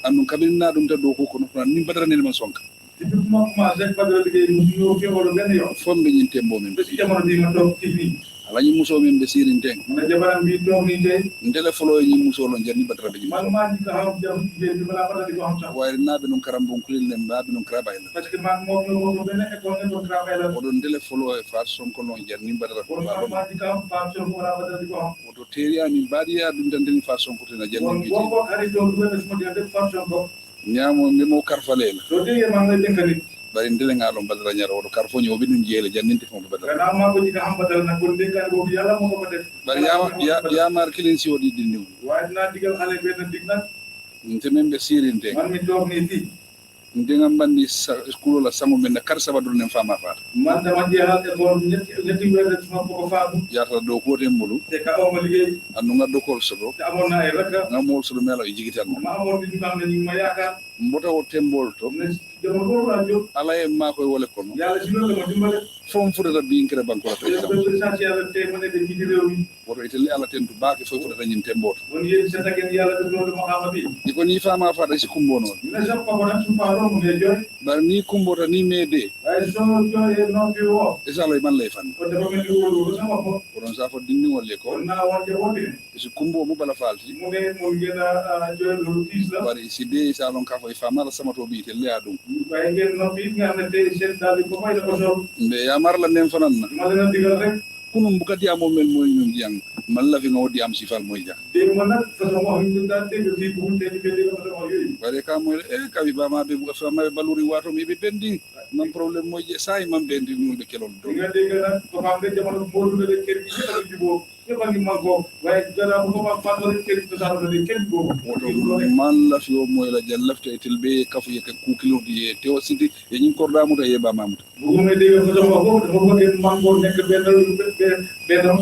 anu kabin na dum ta do ko kono ni badara ne man sonka ci ma ma rek badara liggéey mu ñu fi wala ben yo fo mbi ñi tembo men ci jamono bi ma tok ci fi ala ñi muso min be sirin ten
ne jabaram bi toog ni tey
ndele folo ñi muso lo jarni Badara be
man maa ngi taxaw jam jigéen bi balaa Badara di ko xam sax
waaye naa be non karam bon kulil ne mbaa be non krabay la
parce que man moom ñoo ko benn école ne ko travail la
oɗon ndele folo e faat sonko non jarni Badara
kon maa ngi taxaw faam son ko Badara di ko xam
oto teriya min mbaɗiya ɗum tan ndeni faat sonko tena jarni
kon boo ari do du benn suma dia def faam son ko
ñaamo mbimo karfalela
so dege maa ngi dénkani
bari ndele ngaɗon Badara ñara oɗo kar foñi o ɓe ɗum jeele janninte fon Badara
gannaaw maa ko jika xam Badara nag kon dénkani boobu yàlla moo ko def
bari yamar kilin si oɗi ɗinni
waaye dinaa digal xale benn dig nag
te men ɓe sirinte
man mi toog nii fii
ndegam bandi school la sango men kar sabadul nem fama faata
man dama jeexal école ñetti weer rek suma ko faatu
yarta do ko tembulu
te ka o ma liggéey
andu nga dokol sodo
te amoon na ay rakka
nga mol sodo melo e jigitan
ma amoon di ñu xam ne ñu ma yaakaar
mbota o tembol to
jamono boobu laa jóg
ala e ma koy wole kono
yàlla si loolu la ma dimbale
fom fudata bi inkere banko la
président yàlla tey ma nekk ci réew mi
woto itali ala tentu baake foy fudata ñin temboto
won yéen sa tagen yàlla def loolu ma xama bi
iko ni fama faata si kumbono
ñu ne sa papa nag su faaro mu ngi jooy
bari ni kumbota ni mede
waaye soo jooyee non fi woo
esalo man lay fan
ko dafa mel ni wóolu sama bopp
kono sa fo dinni wolle ko
naa wonde wonde
si kumbo mu bala falti
mu ne mu ngeen a jooy loolu tiis la
bari si de sa lon ka fo fama la sama to bi te le adum
waaye ngeen no fi nga xam ne tey seen daal di ko may dafa sol
mbe ya mar la nem fanan na
ma leen a digal rek
kunum bukati amo mel moy ñum jang man la fi nga wodi am sifal moy ja
dégg ma nag façon wax ñu daal dégg fii bu te di dégg façon wax yooyu
bare ka moy e ka bi ba ma be bu fa ma baluri wato mi be bendi man problème moy je say man bendi ñu be kelol do
nga dégg nag ko xam ne jamono mo du de kër gi ñëpp a juboo ñëpp a ngi man ko waaye dara bu ko ma fato rek kër gi sa do de kër boobu
man la fi o moy la jallafte etel be kafu ye ku kilo di te o sidi e ñi korda mu ye ba mamuta
bu may dégg façon wax boobu dafa bëgg man ko nekk benn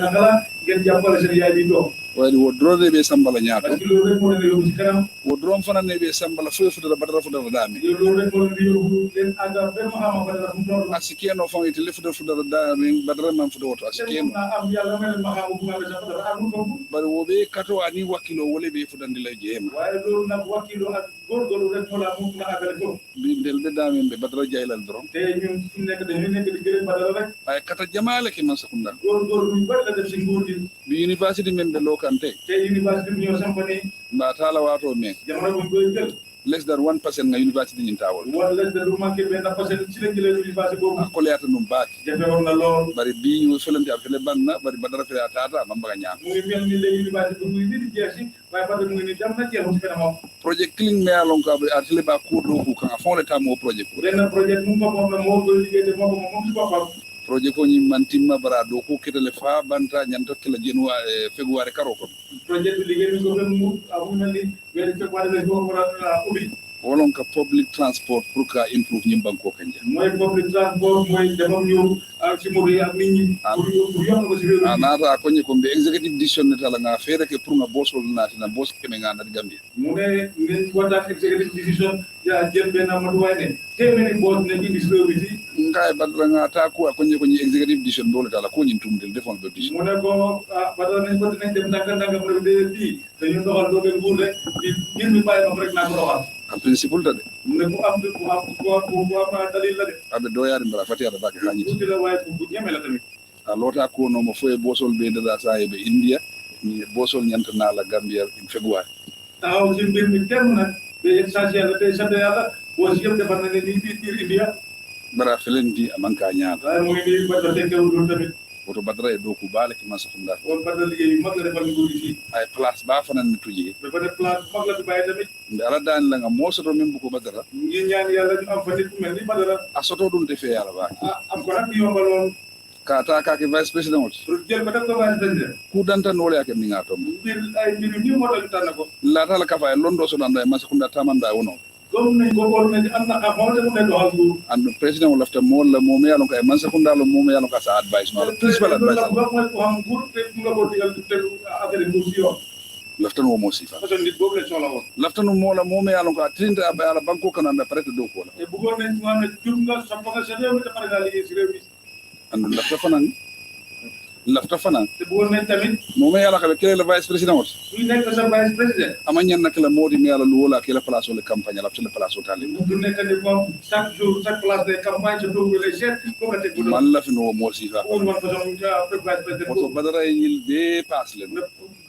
ngala ngeen jàppale seen yaay bi doom
wadi wo drone be sambala ñaato
parce que loolu rek moo leen yóbbu ci kanam
wo drone fana ne be sambala fo fu dara Badara fu dara dami
loolu rek moo leen yóbbu leen àgga benn xama ko dara fu doon
asikeno fon ite le fu dara dami Badara man fu woto asikeno
na am yàlla mel ma xama bu nga sax dara amul ko
bari wo be kato ani wakilo wole be fu dandi la jeema
waaye loolu nag wakilo ak góorgóorlu rek moo la mu na àggale ko
bi ndel be dami be Badara jaylal drone
te ñun fi nekk dañu nekk di gërëm Badara rek
ay kata jamaale ki man sakunda
góorgóorlu ñu bari la def si nguur gi
bi university men be lokante
te université bi ñoo sampani
mba tala wato men
jamono bu koy jël
less than 1% nga university ñin tawol
wala less than du manqué benn parce ci la jëlee université boobu
ko leata num baaki
jafe woon na lool
bari bi ñu felante ak le banna bari Badara fe tata ma mbaga ñaan
mu ngi mel ni léegi université bu ngi di jeex si waaye Badara mu ngi ni dem na jeexu ci kanamam
projet clean me alon ko atele ba cour do ko kan fon le tamo projet ko
benn projet mu ko moom la moo koy liggéey te moo ko moom ci boppam
projet ko ñi man timma bara do ko ketale fa banta ñanta kala jenwa february karo ko
projet bi liggéey ni ko ben mu amu na ni wéri february la ko wara ubbi
wolon ka public transport pour ka improve ñi banko kanja
mooy public transport mooy demam ñu ci muri ak nit ñi pour yokk ko ci réew mi
anata ko ñi ko be executive decision ne tala nga fere ke pour nga bosol naati na bos keme nga na Gambia
mu ne ngeen wata executive decision ya jël benn matuwaay ne téeméeri boos ne indi ci réew mi ci
ngay Badara nga ta ko ñi executive decision do le tala ko ñi tumdel defon do decision
mu ne ko Badara nañ ko dinañ dem ndànk mu ne di dañu doxal do ben nguur rek di mi bàyyi ma rek naa ko doxal
en principe ta de
mu ne ku am dalil la de
abe do yaari mbara fati ada baki hanyi
tuuti la waaye bu ñeme la tamit
a lota ko no mo foye bosol be dada sa be India ni bosol ñanta na la Gambia in February
taxaw ci mbir mi tem nag be essentiel la te sant yàlla boo si yëpp defar na ne nii biir India
bara felen di amanka ñaan
waaye mu ngi nii ba do tekkewul loolu tamit
woto Badara e do ko baale ki man sakunda
kon Badara liggéey yu mag la defal nguur gi fii
ay place ba fanan ni tujee
ba def place mag la fi bàyyi tamit
nde ala daan la nga moo soto même bu ko Badara
ngi ñaan yàlla ñu am fa nit ku mel ni Badara
a soto dum te fe yàlla ba
am ko nag yombaloon
ka ta ka ke vice president ot
pour jël ko def ko vice président
ku dantan wala yake mi nga tom
mbir ay mbir ni moo tax ñu tànn ko
la tala ka fa londo so dan ma sakunda tamanda wono
comme nañ ko xool ne am na xam-xam te mu ne doxal nguur
and président lafta mo la mo me yalon ka man sakunda lo mo me yalon ka sa advice no principal advice
ba mooy ko xam nguur te mu nga ko digal te affaire nguur ci yoon
laftan wo mo sifa
parce que nit boobu la soxla woon
laftan mo la mo me yalon ka trinta ba ala banko kana na prête do ko la
te bëggoon nañ nga ne jur nga sa nga sa réew mi te pare nga liggéey si réew mi
and lafta fanan lafta fana
te bu woon tamit
mo me yala ka kele le vice president ot
kuy nekk sa vice président
ama ñan nak la modi mi yala lu wala kele place le campagne la tele place tali
du nekk ni moom chaque jour chaque place de campagne sa dogu les chef ko ka te bu
man la fi no mo si fa
on man façon vice président
ko badara yil be pass le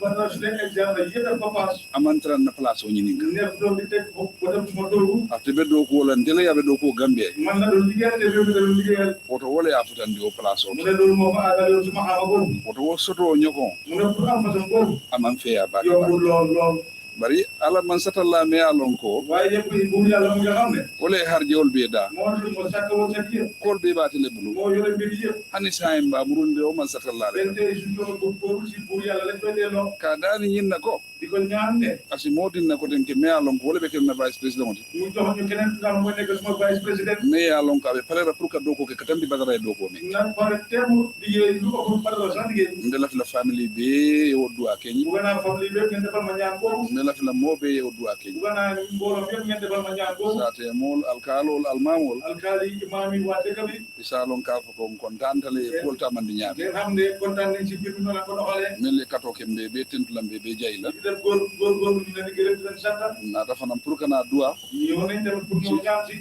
badara su leen exemple yépp ko pass
amantra na place o ñini
ne do di tek ko dem mo dogu
ate be do ko la ndele ya be do ko Gambie
man la do liggéeyal te do liggéeyal
oto wala ya futandi o place o
mu ne loolu moo ko àggale suma xama boobu
oto wo soto ñoko
mu ne pour am façon boobu
amam fe ya ba
yombul lool
bari ala man satalla me alon ko
waaye yëpp yi buur yàlla mu nga xam ne
wala harjewol be da
moo lu mo sakka wo sakki
kol be baate le bulu
moo yore mbir yëpp
hani saim ba murunde o man satalla le
ben tey su ko ci buur yàlla lañ koy delloo
ka dani ñinna ko
di ko ñaan ne
asi modin na ko den ke me alon ko wala be ken na vice president
mu jox ñu keneen nga xam mooy nekk suma vice président
me alon ka be pare pour ka do ko ke katambi badara do ko mi
na pare teemu liggéey lu ko par sax liggéey
ndela fi la family be o duwa kenyi
bu gënaa famille bépp ngeen defal ma ñaan boobu
ndela fi la mobe o duwa kenyi
bu gënaa mbooloo yëpp ngeen defal ma ñaan boobu
sate mol alkalol almamol
alkaali imaam yi waa dëkk bi
isalon ka ko kontantale polta mandi ñaame
ngeen xam ne kontaan nañ ci mbir mi noonu la ko doxalee
mel kato ke be tentulambe be jayla
di def góor ñu leen di gërëm di leen sant
na dafa nam pour kana duwa
ñëw nañ tamit pour ñëw ñaan si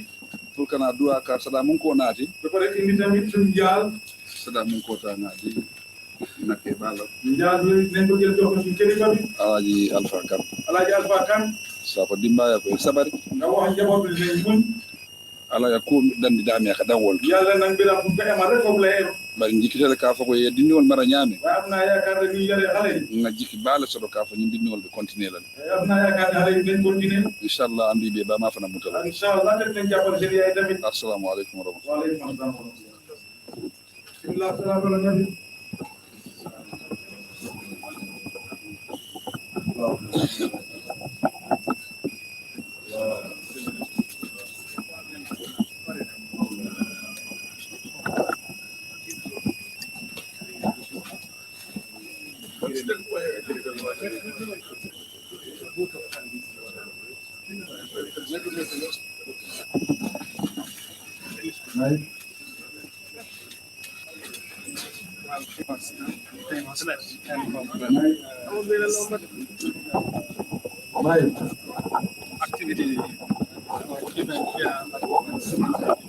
pour kana duwa ka sada mun ko naati
ba pare indi tamit suñu njaal
sada mun ko ta naati nakke bala
njaal bi nañ ko jël jox ko ci kilifa bi
alaji alfa kan
alaaji alfa kan
sa ko dimba ya ko sabari
nga wax njaboot bi dinañ muñ
ala ya ko dandi dami ka dawol
yàlla nag mbiram bu ko emal rek foofu lay em
bari jikitele ka fa ko ye dindiwol mara ñaame
waaye am naa yaakaar ne ni yare xale yi
nga jikki bala sodo ka fa ñi dindiwol be continuer lan
am naa yaakaar ne xale yi dinañ continuer
inshallah andi be ba ma fa na mutala
inshallah def nañ jàppale seen yaay tamit
assalamu alaykum wa rahmatullahi
wa alaykum assalam bismillah salaatu ala nabi
activity event here.